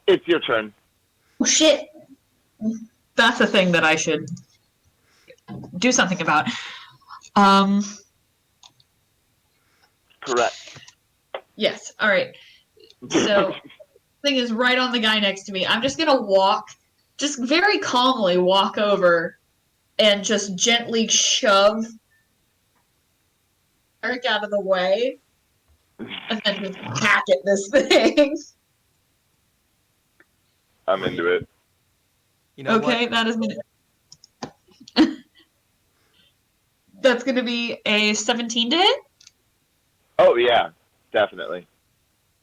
[SPEAKER 2] It's your turn.
[SPEAKER 4] Oh, shit! That's a thing that I should do something about. Um,
[SPEAKER 2] Correct.
[SPEAKER 4] yes, alright. So, thing is right on the guy next to me. I'm just gonna walk, just very calmly walk over and just gently shove Eric out of the way and then just hack at this thing.
[SPEAKER 2] I'm into it.
[SPEAKER 1] You know
[SPEAKER 4] Okay,
[SPEAKER 1] what?
[SPEAKER 4] that is gonna that's gonna be a 17 to hit.
[SPEAKER 2] Oh, yeah, definitely.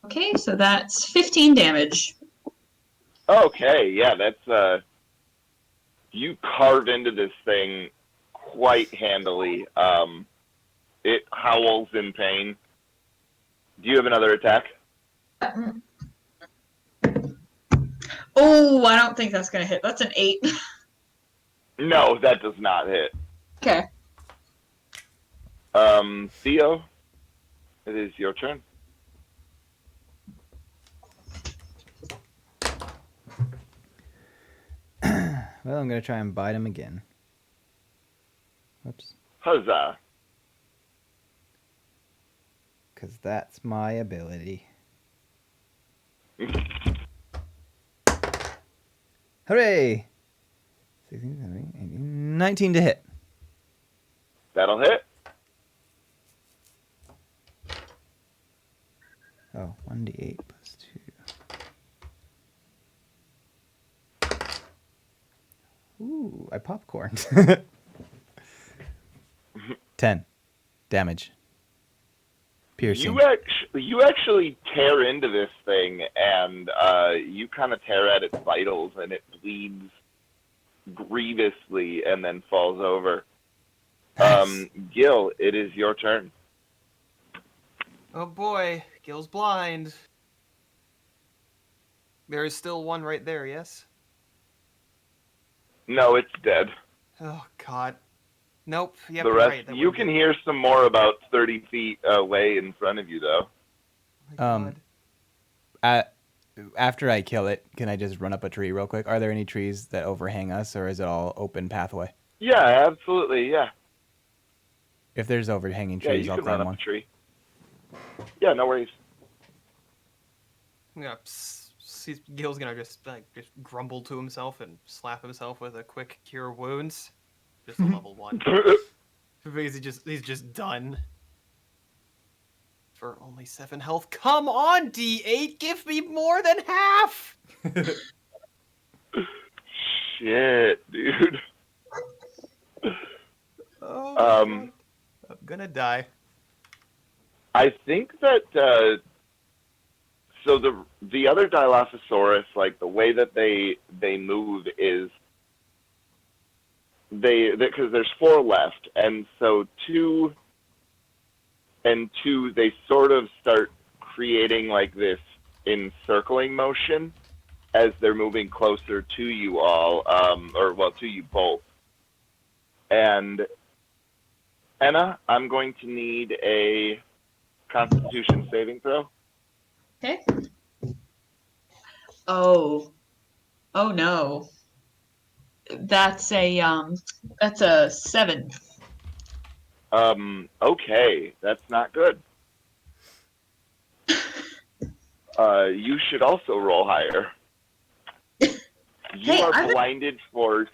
[SPEAKER 4] Okay, so that's 15 damage.
[SPEAKER 2] Okay, yeah, that's, you carve into this thing quite handily. It howls in pain. Do you have another attack?
[SPEAKER 4] Oh, I don't think that's gonna hit. That's an 8.
[SPEAKER 2] No, that does not hit.
[SPEAKER 4] Okay.
[SPEAKER 2] Theo, it is your turn.
[SPEAKER 3] Well, I'm gonna try and bite him again. Whoops.
[SPEAKER 2] Huzzah.
[SPEAKER 3] Because that's my ability. Hooray! 16, 17, 18, 19 to hit.
[SPEAKER 2] That'll hit.
[SPEAKER 3] Oh, 1d8 plus 2. Ooh, I popcorned. 10 damage. Piercing.
[SPEAKER 2] You actually tear into this thing, and you kind of tear at its vitals, and it bleeds grievously and then falls over.
[SPEAKER 3] Nice.
[SPEAKER 2] Gil, it is your turn.
[SPEAKER 1] Oh boy, Gil's blind. There is still one right there, yes?
[SPEAKER 2] No, it's dead.
[SPEAKER 1] Oh god. Nope, yep,
[SPEAKER 2] The
[SPEAKER 1] you're
[SPEAKER 2] rest,
[SPEAKER 1] right. That
[SPEAKER 2] you
[SPEAKER 1] wouldn't
[SPEAKER 2] can
[SPEAKER 1] be-
[SPEAKER 2] hear some more about 30 feet away in front of you, though.
[SPEAKER 1] Oh my god.
[SPEAKER 3] After I kill it, can I just run up a tree real quick? Are there any trees that overhang us, or is it all open pathway?
[SPEAKER 2] Yeah, absolutely, yeah.
[SPEAKER 3] If there's overhanging
[SPEAKER 2] Yeah,
[SPEAKER 3] trees,
[SPEAKER 2] you
[SPEAKER 3] I'll
[SPEAKER 2] can run
[SPEAKER 3] climb
[SPEAKER 2] up
[SPEAKER 3] one.
[SPEAKER 2] a tree. Yeah, no worries.
[SPEAKER 1] Yeah, Gil's gonna just grumble to himself and slap himself with a quick cure wounds. Just a level 1. Because he's just done. For only 7 health. Come on, D8, give me more than half!
[SPEAKER 2] Shit, dude.
[SPEAKER 1] Oh my god. I'm gonna die.
[SPEAKER 2] I think that so the other Dilophosaurus, like the way that they move is because there's 4 left, and so 2 and 2 they sort of start creating like this encircling motion as they're moving closer to you all, or well, to you both. And Anna, I'm going to need a Constitution saving throw.
[SPEAKER 4] Okay. Oh. Oh no. That's a 7.
[SPEAKER 2] Okay, that's not good. You should also roll higher. You
[SPEAKER 4] Hey,
[SPEAKER 2] are blinded for.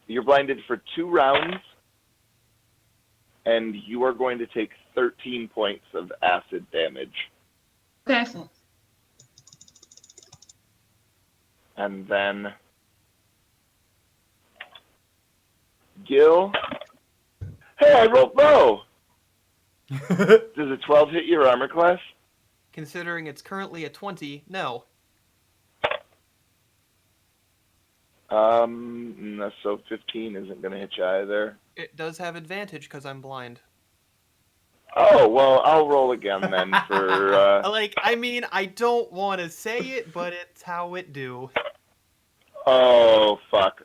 [SPEAKER 2] You're blinded for 2 rounds, and you are going to take 13 points of acid damage.
[SPEAKER 4] Okay.
[SPEAKER 2] And then Gil. Hey, I rolled low. Does a 12 hit your armor class?
[SPEAKER 1] Considering it's currently a 20, no.
[SPEAKER 2] No, so 15 isn't going to hit you either.
[SPEAKER 1] It does have advantage because I'm blind.
[SPEAKER 2] Oh, well, I'll roll again then for...
[SPEAKER 1] I don't want to say it, but it's how it do.
[SPEAKER 2] Oh, fuck.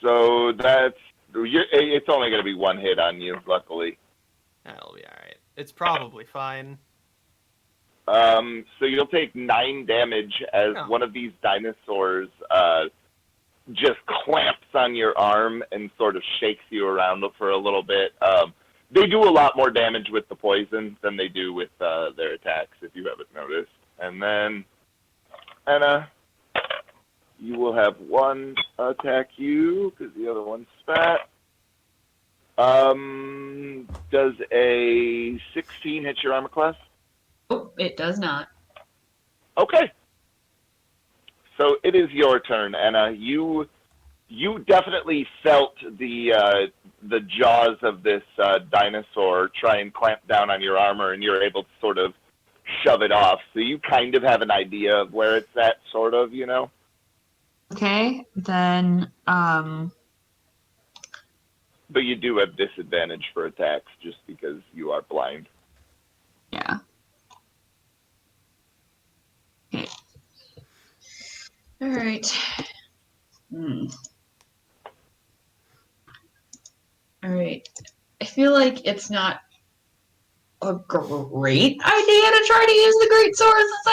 [SPEAKER 2] So that's... It's only going to be one hit on you, luckily.
[SPEAKER 1] That'll be alright. It's probably fine.
[SPEAKER 2] So you'll take 9 damage as
[SPEAKER 1] Oh.
[SPEAKER 2] one of these dinosaurs just clamps on your arm and sort of shakes you around for a little bit. They do a lot more damage with the poison than they do with their attacks, if you haven't noticed. And then, Anna, you will have one attack you, because the other one spat. Does a 16 hit your armor class?
[SPEAKER 4] Oh, it does not.
[SPEAKER 2] Okay. So it is your turn, Anna. You definitely felt the jaws of this dinosaur try and clamp down on your armor, and you're able to sort of shove it off. So you kind of have an idea of where it's at, sort of, you know?
[SPEAKER 4] Okay, then
[SPEAKER 2] But you do have disadvantage for attacks just because you are blind.
[SPEAKER 4] yeah. Okay. All right. All right. I feel like it's not a great idea to try to use the great sword since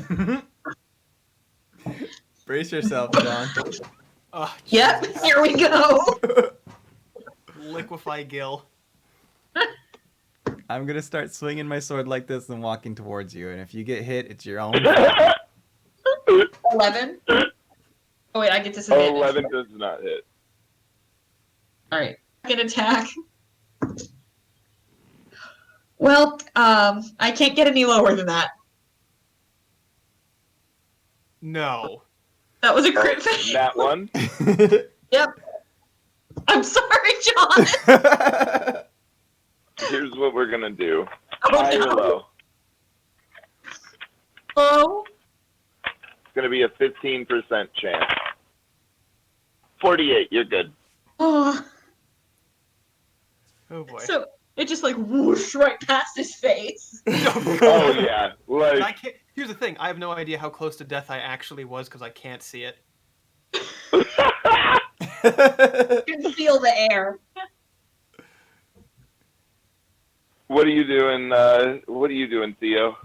[SPEAKER 4] I'm blind.
[SPEAKER 3] Brace yourself, John.
[SPEAKER 1] Oh,
[SPEAKER 4] Yep,
[SPEAKER 1] Jesus.
[SPEAKER 4] here we go.
[SPEAKER 1] Liquefy Gil.
[SPEAKER 3] I'm gonna start swinging my sword like this and walking towards you, and if you get hit, it's your own fault.
[SPEAKER 4] 11. Oh wait, I get disadvantage.
[SPEAKER 2] 11 does not hit.
[SPEAKER 4] All right, second attack. Well, I can't get any lower than that.
[SPEAKER 1] No.
[SPEAKER 4] That was a crit fail.
[SPEAKER 2] That one.
[SPEAKER 4] Yep. I'm sorry, John.
[SPEAKER 2] Here's what we're going to do.
[SPEAKER 4] Oh,
[SPEAKER 2] High or
[SPEAKER 4] no.
[SPEAKER 2] low?
[SPEAKER 4] Low.
[SPEAKER 2] It's going to be a 15% chance. 48, you're good.
[SPEAKER 4] Oh.
[SPEAKER 1] Oh boy.
[SPEAKER 4] So it just like whoosh right past his face.
[SPEAKER 2] Oh, yeah.
[SPEAKER 1] But I
[SPEAKER 2] Like,
[SPEAKER 1] can't. Here's the thing. I have no idea how close to death I actually was because I can't see it.
[SPEAKER 4] You can feel the air.
[SPEAKER 2] what are you doing, Theo?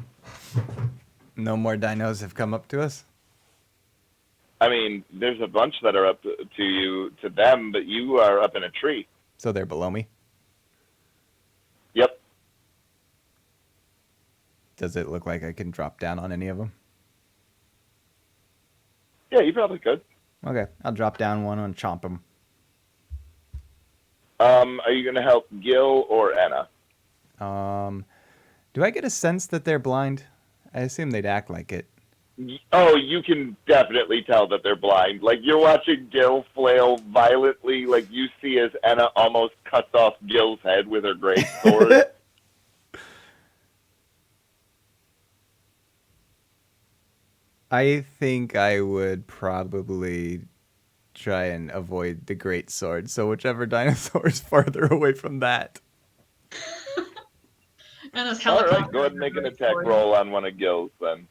[SPEAKER 3] No more dinos have come up to us.
[SPEAKER 2] I mean, there's a bunch that are up to them, but you are up in a tree.
[SPEAKER 3] So they're below me.
[SPEAKER 2] Yep.
[SPEAKER 3] Does it look like I can drop down on any of them?
[SPEAKER 2] Yeah, you probably could.
[SPEAKER 3] Okay, I'll drop down one and chomp them.
[SPEAKER 2] Are you going to help Gil or Anna?
[SPEAKER 3] Do I get a sense that they're blind? I assume they'd act like it.
[SPEAKER 2] Oh, you can definitely tell that they're blind. Like, you're watching Gil flail violently, like you see as Anna almost cuts off Gil's head with her great sword.
[SPEAKER 3] I think I would probably try and avoid the great sword. So whichever dinosaur is farther away from that.
[SPEAKER 4] And this
[SPEAKER 2] All
[SPEAKER 4] helicopter.
[SPEAKER 2] right, go ahead and make an attack roll on one of Gil's then.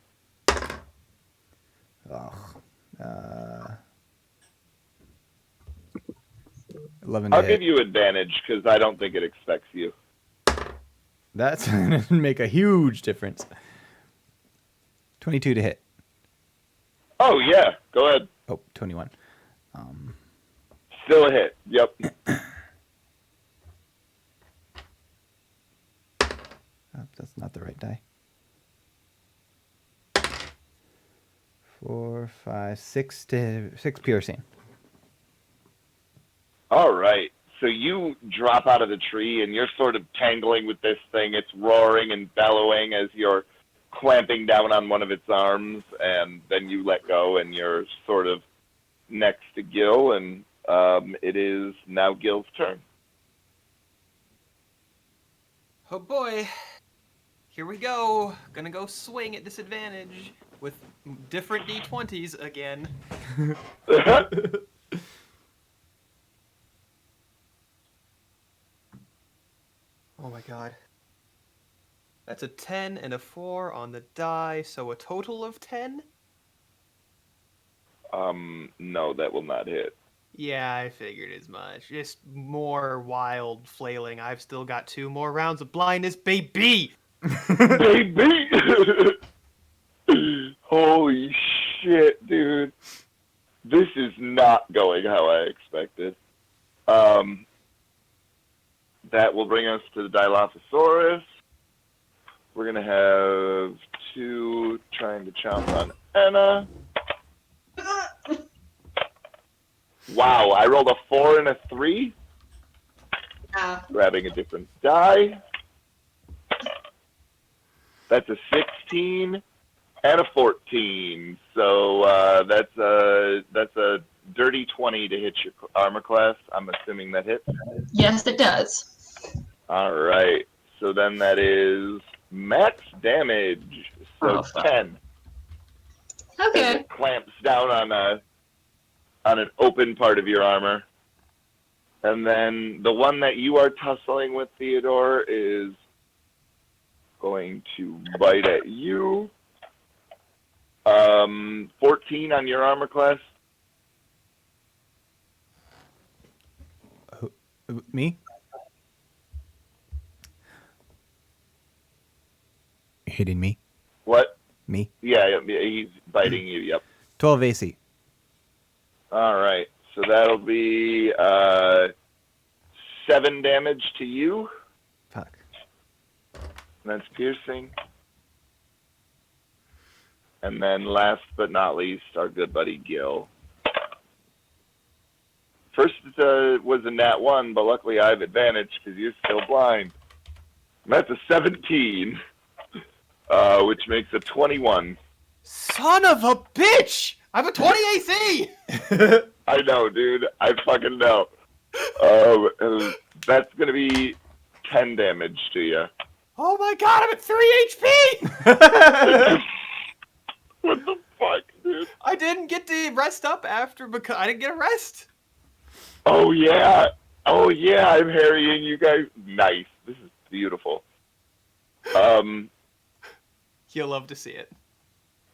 [SPEAKER 3] Oh, 11 to
[SPEAKER 2] I'll
[SPEAKER 3] hit.
[SPEAKER 2] give you advantage because I don't think it expects you.
[SPEAKER 3] That's going to make a huge difference. 22 to hit.
[SPEAKER 2] Oh, yeah, go ahead.
[SPEAKER 3] Oh, 21.
[SPEAKER 2] Still a hit. Yep.
[SPEAKER 3] Oh, that's not the right die. 4, 5, 6 piercing.
[SPEAKER 2] All right. So you drop out of the tree, and you're sort of tangling with this thing. It's roaring and bellowing as you're clamping down on one of its arms, and then you let go, and you're sort of next to Gil, and it is now Gil's turn.
[SPEAKER 1] Oh boy. Here we go. Gonna go swing at disadvantage with different d20s again. Oh my god. That's a 10 and a 4 on the die, so a total of 10?
[SPEAKER 2] No, that will not hit.
[SPEAKER 1] Yeah, I figured as much. Just more wild flailing. I've still got 2 more rounds of blindness, baby!
[SPEAKER 2] Baby! Holy shit, dude. This is not going how I expected. That will bring us to the Dilophosaurus. We're going to have 2 trying to chomp on Anna. Wow, I rolled a 4 and a 3. Grabbing a different die. That's a 16 and a 14. So that's a dirty 20 to hit your armor class. I'm assuming that hits.
[SPEAKER 4] Yes, it does.
[SPEAKER 2] All right. So then that is max damage. So
[SPEAKER 4] Oh, fuck.
[SPEAKER 2] 10. As
[SPEAKER 4] Okay.
[SPEAKER 2] it clamps down on an open part of your armor. And then the one that you are tussling with, Theodore, is going to bite at you. 14 on your armor class.
[SPEAKER 3] Me? Hitting me?
[SPEAKER 2] What?
[SPEAKER 3] Me?
[SPEAKER 2] Yeah, he's biting you, yep.
[SPEAKER 3] 12 AC.
[SPEAKER 2] All right. So that'll be 7 damage to you.
[SPEAKER 3] Fuck.
[SPEAKER 2] That's piercing. And then last but not least, our good buddy Gil. First was a nat 1, but luckily I have advantage because you're still blind. And that's a 17, which makes a 21.
[SPEAKER 1] Son of a bitch! I have a 20 AC!
[SPEAKER 2] I know, dude. I fucking know. That's going to be 10 damage to you.
[SPEAKER 1] Oh my god, I'm at 3 HP!
[SPEAKER 2] What the fuck, dude?
[SPEAKER 1] I didn't get to rest up after because I didn't get a rest.
[SPEAKER 2] Oh, yeah. Oh, yeah, I'm harrying you guys. Nice. This is beautiful.
[SPEAKER 1] You'll love to see it.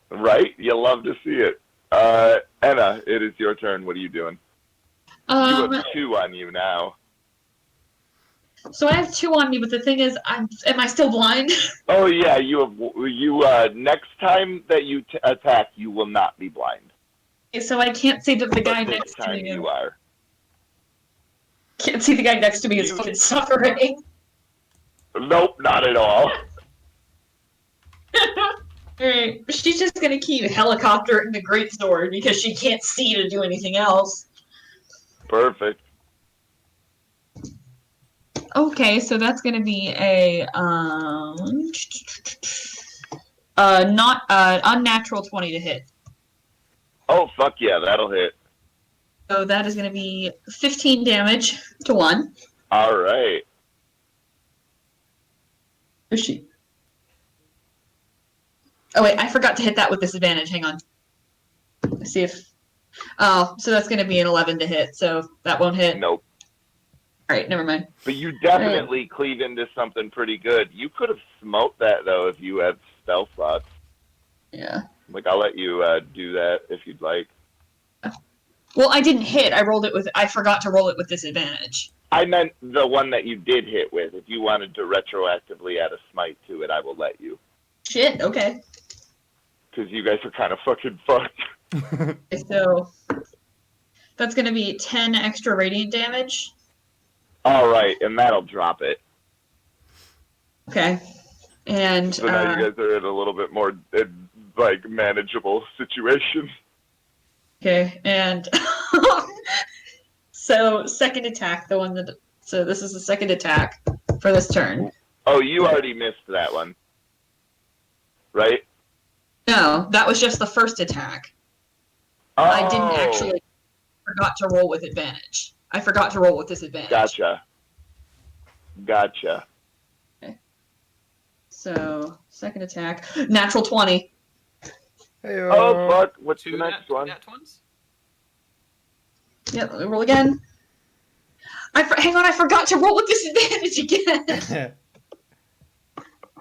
[SPEAKER 2] Right? You love to see it. Anna, it is your turn. What are you doing? You have 2 on you now.
[SPEAKER 4] So I have 2 on me, but the thing is, am I still blind?
[SPEAKER 2] Oh, yeah, next time that you attack, you will not be blind.
[SPEAKER 4] So I can't see that the guy
[SPEAKER 2] But this
[SPEAKER 4] next to
[SPEAKER 2] time
[SPEAKER 4] me.
[SPEAKER 2] you are.
[SPEAKER 4] Can't see the guy next to me is fucking suffering.
[SPEAKER 2] Nope, not at all.
[SPEAKER 4] Alright, she's just gonna keep helicoptering the greatsword because she can't see to do anything else.
[SPEAKER 2] Perfect.
[SPEAKER 4] Okay, so that's gonna be a not unnatural 20 to hit.
[SPEAKER 2] Oh, fuck yeah, that'll hit.
[SPEAKER 4] So that is gonna be 15 damage to 1.
[SPEAKER 2] All right.
[SPEAKER 4] Where's she? Oh wait, I forgot to hit that with disadvantage. Hang on. Let's see if. Oh, so that's gonna be an 11 to hit. So that won't hit.
[SPEAKER 2] Nope.
[SPEAKER 4] All right, never mind.
[SPEAKER 2] But you definitely cleave into something pretty good. You could have smoked that, though, if you had stealth slots.
[SPEAKER 4] Yeah.
[SPEAKER 2] Like, I'll let you do that if you'd like.
[SPEAKER 4] Well, I didn't hit. I forgot to roll it with disadvantage.
[SPEAKER 2] I meant the one that you did hit with. If you wanted to retroactively add a smite to it, I will let you.
[SPEAKER 4] Shit. Okay.
[SPEAKER 2] Because you guys are kind of fucking fucked.
[SPEAKER 4] So that's gonna be 10 extra radiant damage.
[SPEAKER 2] All right, and that'll drop it.
[SPEAKER 4] Okay. And
[SPEAKER 2] So now you guys are in a little bit more, manageable situation.
[SPEAKER 4] okay, and So second attack, the one that. So this is the second attack for this turn.
[SPEAKER 2] Oh, you already missed that one, right?
[SPEAKER 4] No, that was just the first attack.
[SPEAKER 2] Oh,
[SPEAKER 4] I didn't actually forgot to roll with advantage. I forgot to roll with disadvantage.
[SPEAKER 2] Gotcha.
[SPEAKER 4] So second attack, natural 20.
[SPEAKER 3] Hey-o.
[SPEAKER 2] Oh, fuck. What's
[SPEAKER 1] Two
[SPEAKER 2] the next one?
[SPEAKER 1] nat ones?
[SPEAKER 4] Yep, let me roll again. Hang on, I forgot to roll with disadvantage again.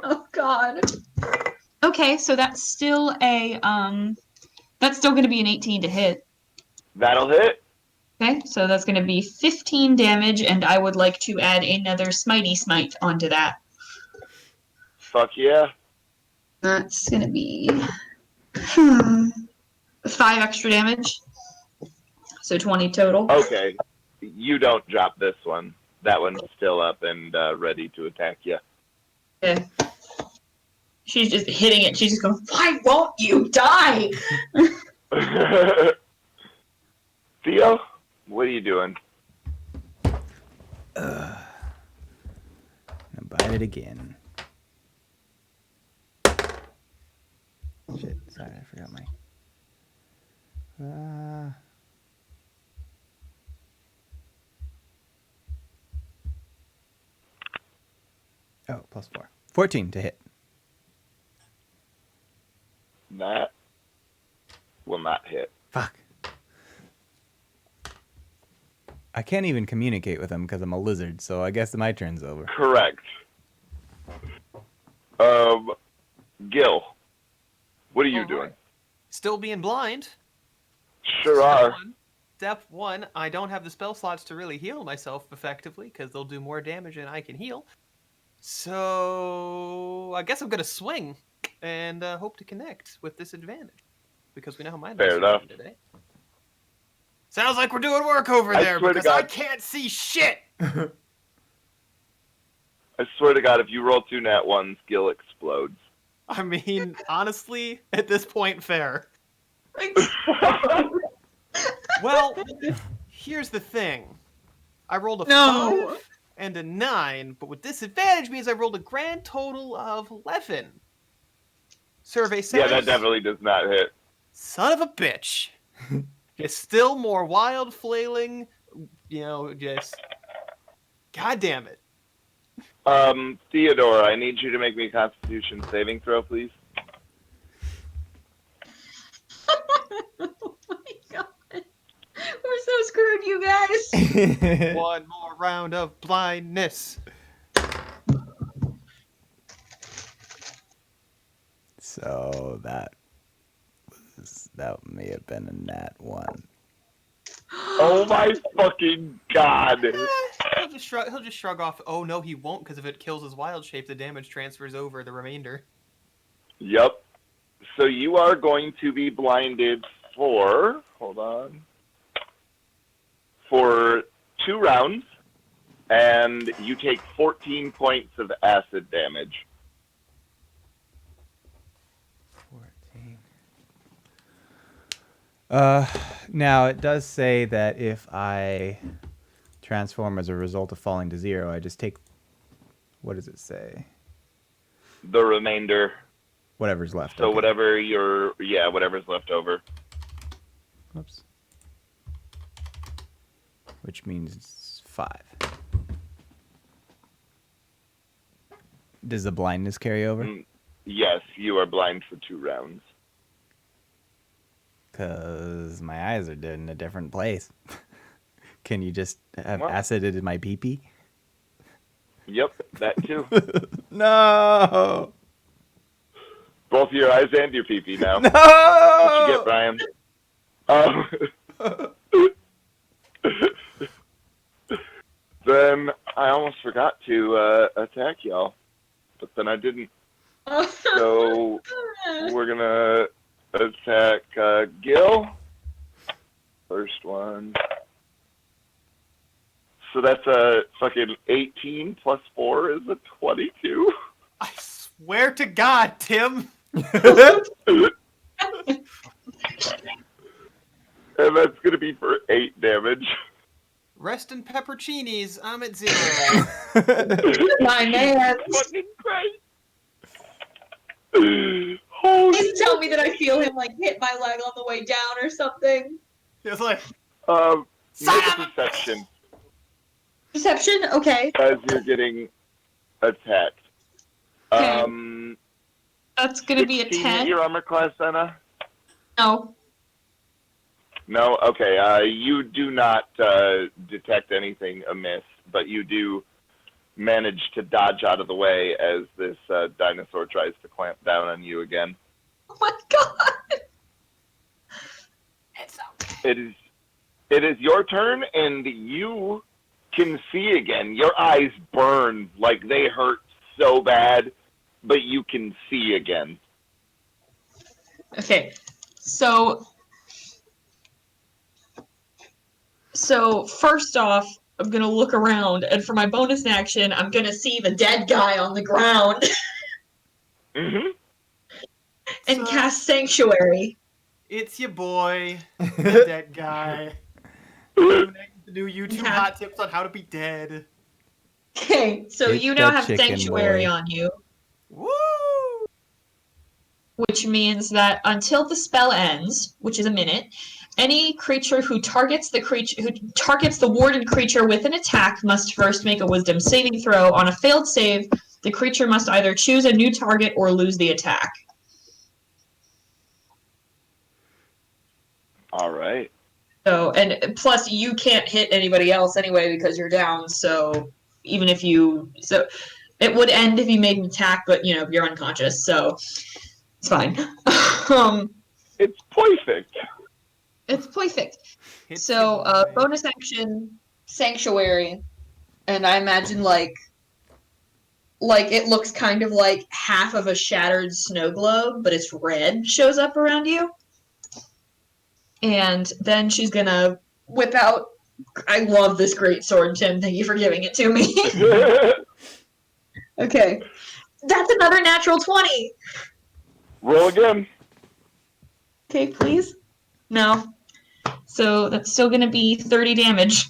[SPEAKER 4] Oh god. Okay, so that's still a that's still going to be an 18 to hit.
[SPEAKER 2] That'll hit.
[SPEAKER 4] Okay, so that's going to be 15 damage, and I would like to add another Smitey Smite onto that.
[SPEAKER 2] Fuck yeah.
[SPEAKER 4] That's going to be 5 extra damage. So 20 total.
[SPEAKER 2] Okay. You don't drop this one. That one's still up and ready to attack you.
[SPEAKER 4] Okay. She's just hitting it. She's just going, why won't you die?
[SPEAKER 2] Theo, what are you doing?
[SPEAKER 3] Gonna bite it again. Shit, sorry, I forgot my... Oh, plus 4. 14 to hit.
[SPEAKER 2] That will not hit.
[SPEAKER 3] Fuck. I can't even communicate with him because I'm a lizard, so I guess my turn's over.
[SPEAKER 2] Correct. Gil, what are you doing?
[SPEAKER 1] Still being blind.
[SPEAKER 2] Sure are.
[SPEAKER 1] Step 1, I don't have the spell slots to really heal myself effectively because they'll do more damage than I can heal. So I guess I'm going to swing and hope to connect with disadvantage because we know how my
[SPEAKER 2] Fair enough.
[SPEAKER 1] today. Sounds like we're doing work over
[SPEAKER 2] I
[SPEAKER 1] there
[SPEAKER 2] swear to
[SPEAKER 1] because I
[SPEAKER 2] God.
[SPEAKER 1] can't see shit.
[SPEAKER 2] I swear to God, if you roll 2 nat ones, Gil explodes.
[SPEAKER 1] I mean, honestly, at this point, fair. Well, here's the thing. I rolled a 5 and a 9, but with disadvantage means I rolled a grand total of 11. Survey says...
[SPEAKER 2] Yeah, that definitely does not hit.
[SPEAKER 1] Son of a bitch. It's still more wild flailing, just... God damn it.
[SPEAKER 2] Theodore, I need you to make me a Constitution saving throw, please.
[SPEAKER 4] Oh my god. We're so screwed, you guys.
[SPEAKER 1] One more round of blindness.
[SPEAKER 3] So that may have been a nat 1.
[SPEAKER 2] Oh my fucking God.
[SPEAKER 1] He'll just shrug off. Oh no, he won't, because if it kills his wild shape, the damage transfers over the remainder.
[SPEAKER 2] Yep. So you are going to be blinded for, for 2 rounds, and you take 14 points of acid damage.
[SPEAKER 3] 14. Now it does say that if I transform as a result of falling to 0, I just take... What does it say?
[SPEAKER 2] The remainder.
[SPEAKER 3] Whatever's left.
[SPEAKER 2] So
[SPEAKER 3] okay.
[SPEAKER 2] whatever's left over.
[SPEAKER 3] Whoops. Which means 5. Does the blindness carry over?
[SPEAKER 2] Yes, you are blind for 2 rounds.
[SPEAKER 3] Because my eyes are in a different place. Can you just have acid in my pee-pee?
[SPEAKER 2] Yep, that too.
[SPEAKER 3] No!
[SPEAKER 2] Both your eyes and your pee-pee now.
[SPEAKER 3] No!
[SPEAKER 2] What you get, Brian? Then I almost forgot to attack y'all, but then I didn't. So we're gonna attack Gil. First one. So that's a fucking 18 plus 4 is a 22.
[SPEAKER 1] I swear to God, Tim.
[SPEAKER 2] And that's gonna be for 8 damage.
[SPEAKER 1] Rest in pepperoncinis. I'm at 0.
[SPEAKER 4] My man.
[SPEAKER 2] Fucking great. Holy
[SPEAKER 4] Please tell me that I feel him like hit my leg on the way down or something.
[SPEAKER 1] It's like,
[SPEAKER 2] make a perception
[SPEAKER 4] Perception? Okay.
[SPEAKER 2] as you're getting attacked.
[SPEAKER 4] Okay. That's gonna be a
[SPEAKER 2] 16
[SPEAKER 4] 10.
[SPEAKER 2] Your armor class, Senna?
[SPEAKER 4] No.
[SPEAKER 2] No? Okay, you do not detect anything amiss, but you do manage to dodge out of the way as this dinosaur tries to clamp down on you again.
[SPEAKER 4] Oh my god.
[SPEAKER 1] it's okay.
[SPEAKER 2] It is your turn, and you can see again. Your eyes burn like they hurt so bad, but you can see again.
[SPEAKER 4] Okay. So first off, I'm gonna look around, and for my bonus action, I'm gonna see the dead guy on the ground
[SPEAKER 2] Mm-hmm.
[SPEAKER 4] and cast Sanctuary.
[SPEAKER 1] It's your boy, the dead guy. The new YouTube
[SPEAKER 4] Yeah.
[SPEAKER 1] hot tips on how to be dead.
[SPEAKER 4] Okay, so
[SPEAKER 3] It's
[SPEAKER 4] you now
[SPEAKER 3] that
[SPEAKER 4] have
[SPEAKER 3] chicken
[SPEAKER 4] Sanctuary
[SPEAKER 3] boy.
[SPEAKER 4] on you,
[SPEAKER 1] Woo!
[SPEAKER 4] which means that until the spell ends, which is a minute, any creature who targets the warden creature with an attack must first make a Wisdom saving throw. On a failed save, the creature must either choose a new target or lose the attack.
[SPEAKER 2] All right.
[SPEAKER 4] So, and plus you can't hit anybody else anyway because you're down. So even if it would end if you made an attack, but you're unconscious, so it's fine.
[SPEAKER 2] It's perfect.
[SPEAKER 4] It's perfect.
[SPEAKER 1] Hits
[SPEAKER 4] So,
[SPEAKER 1] your boy.
[SPEAKER 4] bonus action, Sanctuary, and I imagine like it looks kind of like half of a shattered snow globe, but it's red shows up around you. And then she's gonna whip out. I love this great sword, Tim. Thank you for giving it to me. Okay, that's another natural 20.
[SPEAKER 2] Roll again.
[SPEAKER 4] Okay, please. No. So that's still gonna be 30 damage.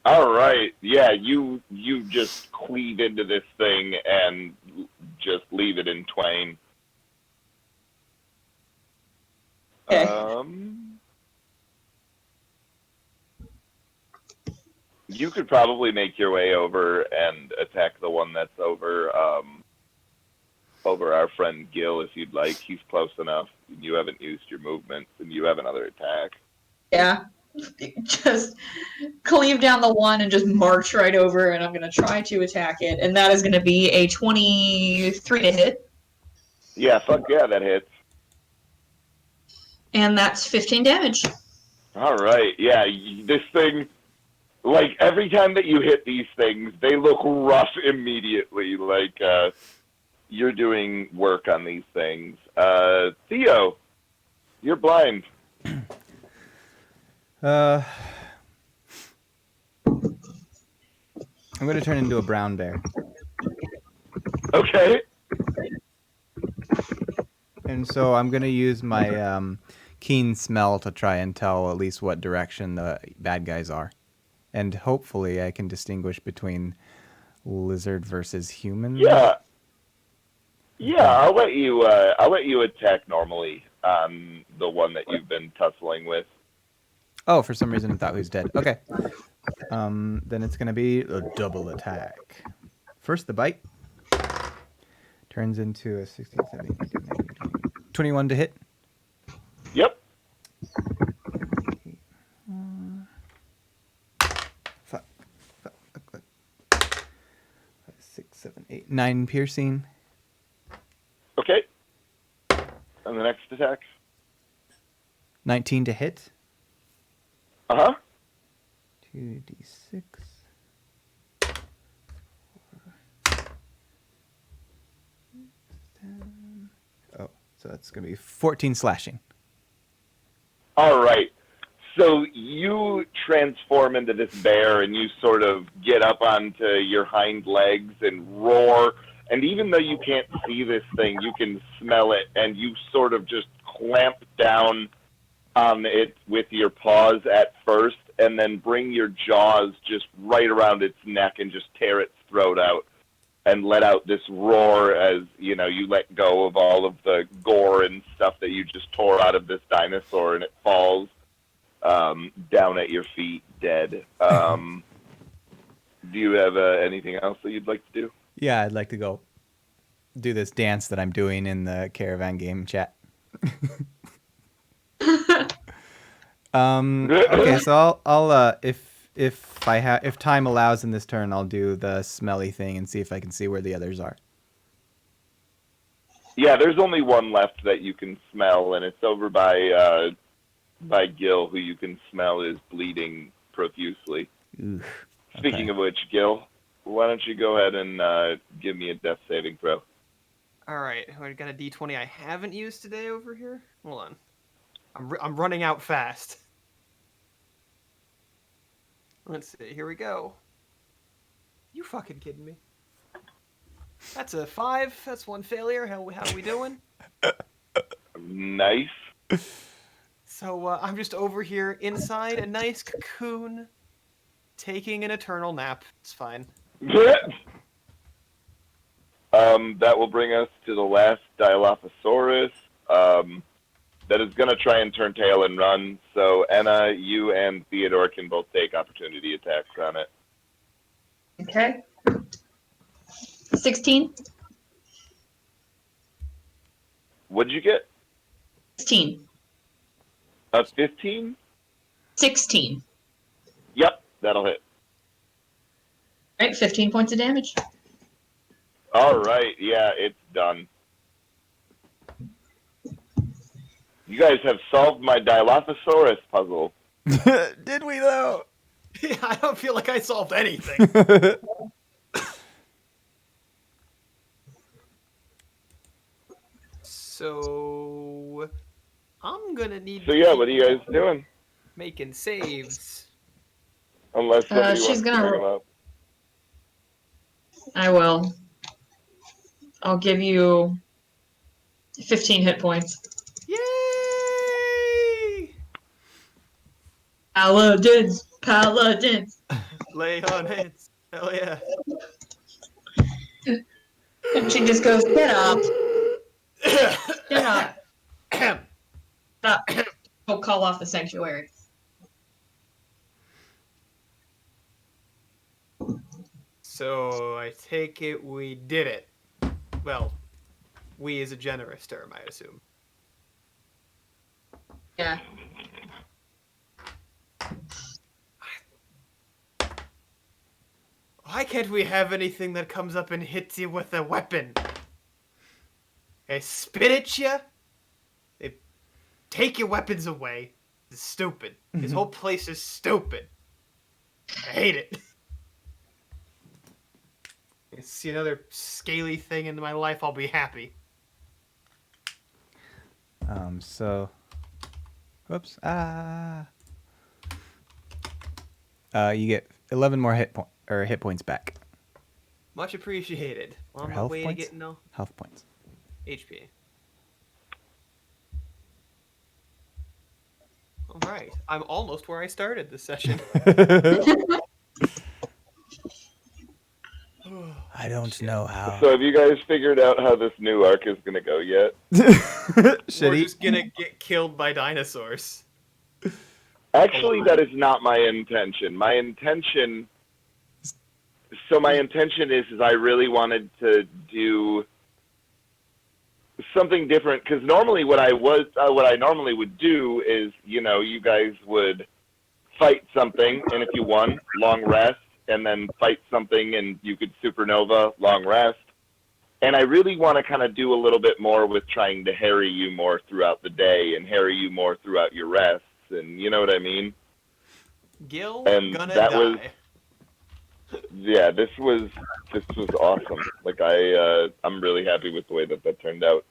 [SPEAKER 2] All right. Yeah, you just cleave into this thing and just leave it in twain.
[SPEAKER 4] Okay.
[SPEAKER 2] You could probably make your way over and attack the one that's over our friend Gil if you'd like. He's close enough. You haven't used your movements, and you have another attack.
[SPEAKER 4] Yeah. Just cleave down the one and just march right over, and I'm gonna try to attack it, and that is gonna be a 23 to hit,
[SPEAKER 2] Yeah, fuck yeah, that hits.
[SPEAKER 4] and that's 15 damage.
[SPEAKER 2] All right. Yeah, this thing, like, every time that you hit these things, they look rough immediately. Like, you're doing work on these things. Theo, you're blind.
[SPEAKER 3] I'm going to turn into a brown bear.
[SPEAKER 2] Okay.
[SPEAKER 3] And so I'm going to use my keen smell to try and tell at least what direction the bad guys are. And hopefully I can distinguish between lizard versus human.
[SPEAKER 2] Yeah. Yeah, I'll let you attack normally on the one that you've been tussling with.
[SPEAKER 3] Oh, for some reason I thought he was dead. Okay. Then it's going to be a double attack. First, the bite. Turns into a 16, 17, 18, 19, 21 to hit.
[SPEAKER 2] Yep.
[SPEAKER 3] 5, 6, 7, 8, 9 piercing.
[SPEAKER 2] Okay. And the next attack?
[SPEAKER 3] 19 to hit.
[SPEAKER 2] Uh-huh.
[SPEAKER 3] 2d6. 10. Oh, so that's going to be 14 slashing.
[SPEAKER 2] All right. So you transform into this bear and you sort of get up onto your hind legs and roar. And even though you can't see this thing, you can smell it, and you sort of just clamp down on it with your paws at first, and then bring your jaws just right around its neck and just tear its throat out and let out this roar as, you know, you let go of all of the gore and stuff that you just tore out of this dinosaur, and it falls down at your feet dead. Do you have anything else that you'd like to do?
[SPEAKER 3] Yeah, I'd like to go do this dance that I'm doing in the Caravan game chat. Okay, so I'll if time allows in this turn, I'll do the smelly thing and see if I can see where the others are.
[SPEAKER 2] Yeah, there's only one left that you can smell, and it's over by Gil, who you can smell is bleeding profusely.
[SPEAKER 3] Oof,
[SPEAKER 2] Speaking
[SPEAKER 3] okay.
[SPEAKER 2] of which, Gil, why don't you go ahead and give me a death saving throw?
[SPEAKER 1] All right, I got a D20 I haven't used today over here. Hold on, I'm running out fast. Let's see. Here we go. You fucking kidding me? That's a 5. That's one failure. How are we doing?
[SPEAKER 2] Nice.
[SPEAKER 1] So I'm just over here inside a nice cocoon, taking an eternal nap. It's fine.
[SPEAKER 2] That will bring us to the last Dilophosaurus. That is going to try and turn tail and run. So, Anna, you and Theodore can both take opportunity attacks on it.
[SPEAKER 4] Okay. 16.
[SPEAKER 2] What'd you get?
[SPEAKER 4] 16.
[SPEAKER 2] A 15?
[SPEAKER 4] 16.
[SPEAKER 2] Yep, that'll hit.
[SPEAKER 4] All right, 15 points of damage.
[SPEAKER 2] All right, yeah, it's done. You guys have solved my Dilophosaurus puzzle.
[SPEAKER 3] Did we though?
[SPEAKER 1] Yeah, I don't feel like I solved anything. So I'm gonna need.
[SPEAKER 2] So yeah, what are you guys doing?
[SPEAKER 1] Making saves.
[SPEAKER 2] Unless somebody
[SPEAKER 4] she's
[SPEAKER 2] wants to
[SPEAKER 4] gonna-
[SPEAKER 2] bring them up.
[SPEAKER 4] I will. I'll give you 15 hit points.
[SPEAKER 1] Yay!
[SPEAKER 4] Paladins! Paladins!
[SPEAKER 1] Lay on hands. Hell yeah.
[SPEAKER 4] And she just goes, get up. Get up. Get up. Go call off the sanctuary.
[SPEAKER 1] So I take it we did it. Well, we is a generous term, I assume.
[SPEAKER 4] Yeah.
[SPEAKER 1] Why can't we have anything that comes up and hits you with a weapon? They spit at you. They take your weapons away. It's stupid. This whole place is stupid. I hate it. See another scaly thing in my life, I'll be happy.
[SPEAKER 3] So, whoops. You get 11 more hit points back.
[SPEAKER 1] Much appreciated. On my
[SPEAKER 3] health
[SPEAKER 1] way
[SPEAKER 3] points?
[SPEAKER 1] to getting no
[SPEAKER 3] Health points.
[SPEAKER 1] HP. All right, I'm almost where I started this session.
[SPEAKER 3] I don't know how.
[SPEAKER 2] So have you guys figured out how this new arc is going to go yet?
[SPEAKER 1] We're
[SPEAKER 3] Shitty.
[SPEAKER 1] just gonna get killed by dinosaurs.
[SPEAKER 2] Actually, that is not my intention. My intention is I really wanted to do something different, because normally what I normally would do is, you know, you guys would fight something, and if you won, long rest, and then fight something and you could supernova, long rest. And I really want to kind of do a little bit more with trying to harry you more throughout the day and harry you more throughout your rests, and you know what I mean?
[SPEAKER 1] Gil
[SPEAKER 2] And
[SPEAKER 1] gonna
[SPEAKER 2] that
[SPEAKER 1] die.
[SPEAKER 2] was- Yeah, this was awesome. Like I'm really happy with the way that turned out.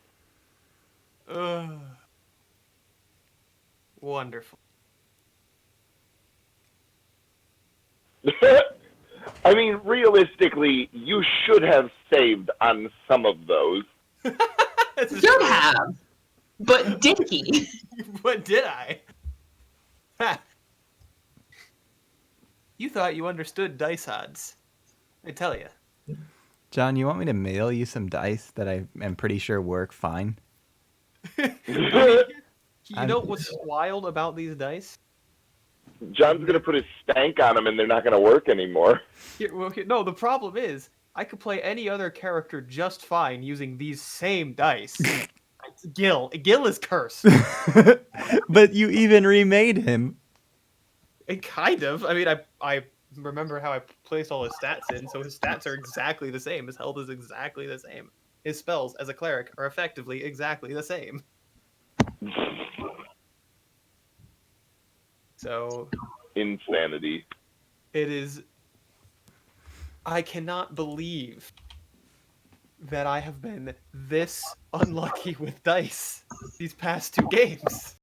[SPEAKER 1] Wonderful.
[SPEAKER 2] I mean, realistically, you should have saved on some of those.
[SPEAKER 4] Should have. But Dinky.
[SPEAKER 1] What did I? Ha. You thought you understood dice odds. I tell you.
[SPEAKER 3] John, you want me to mail you some dice that I am pretty sure work fine?
[SPEAKER 1] I mean, you
[SPEAKER 3] I'm-
[SPEAKER 1] know what's wild about these dice?
[SPEAKER 2] John's gonna put his stank on them, and they're not gonna work anymore.
[SPEAKER 1] No, the problem is I could play any other character just fine using these same dice. Gil is cursed.
[SPEAKER 3] But you even remade him.
[SPEAKER 1] Kind of. I mean, I remember how I placed all his stats in, so his stats are exactly the same. His health is exactly the same. His spells as a cleric are effectively exactly the same. So
[SPEAKER 2] Insanity.
[SPEAKER 1] it is. I cannot believe that I have been this unlucky with dice these past 2 games.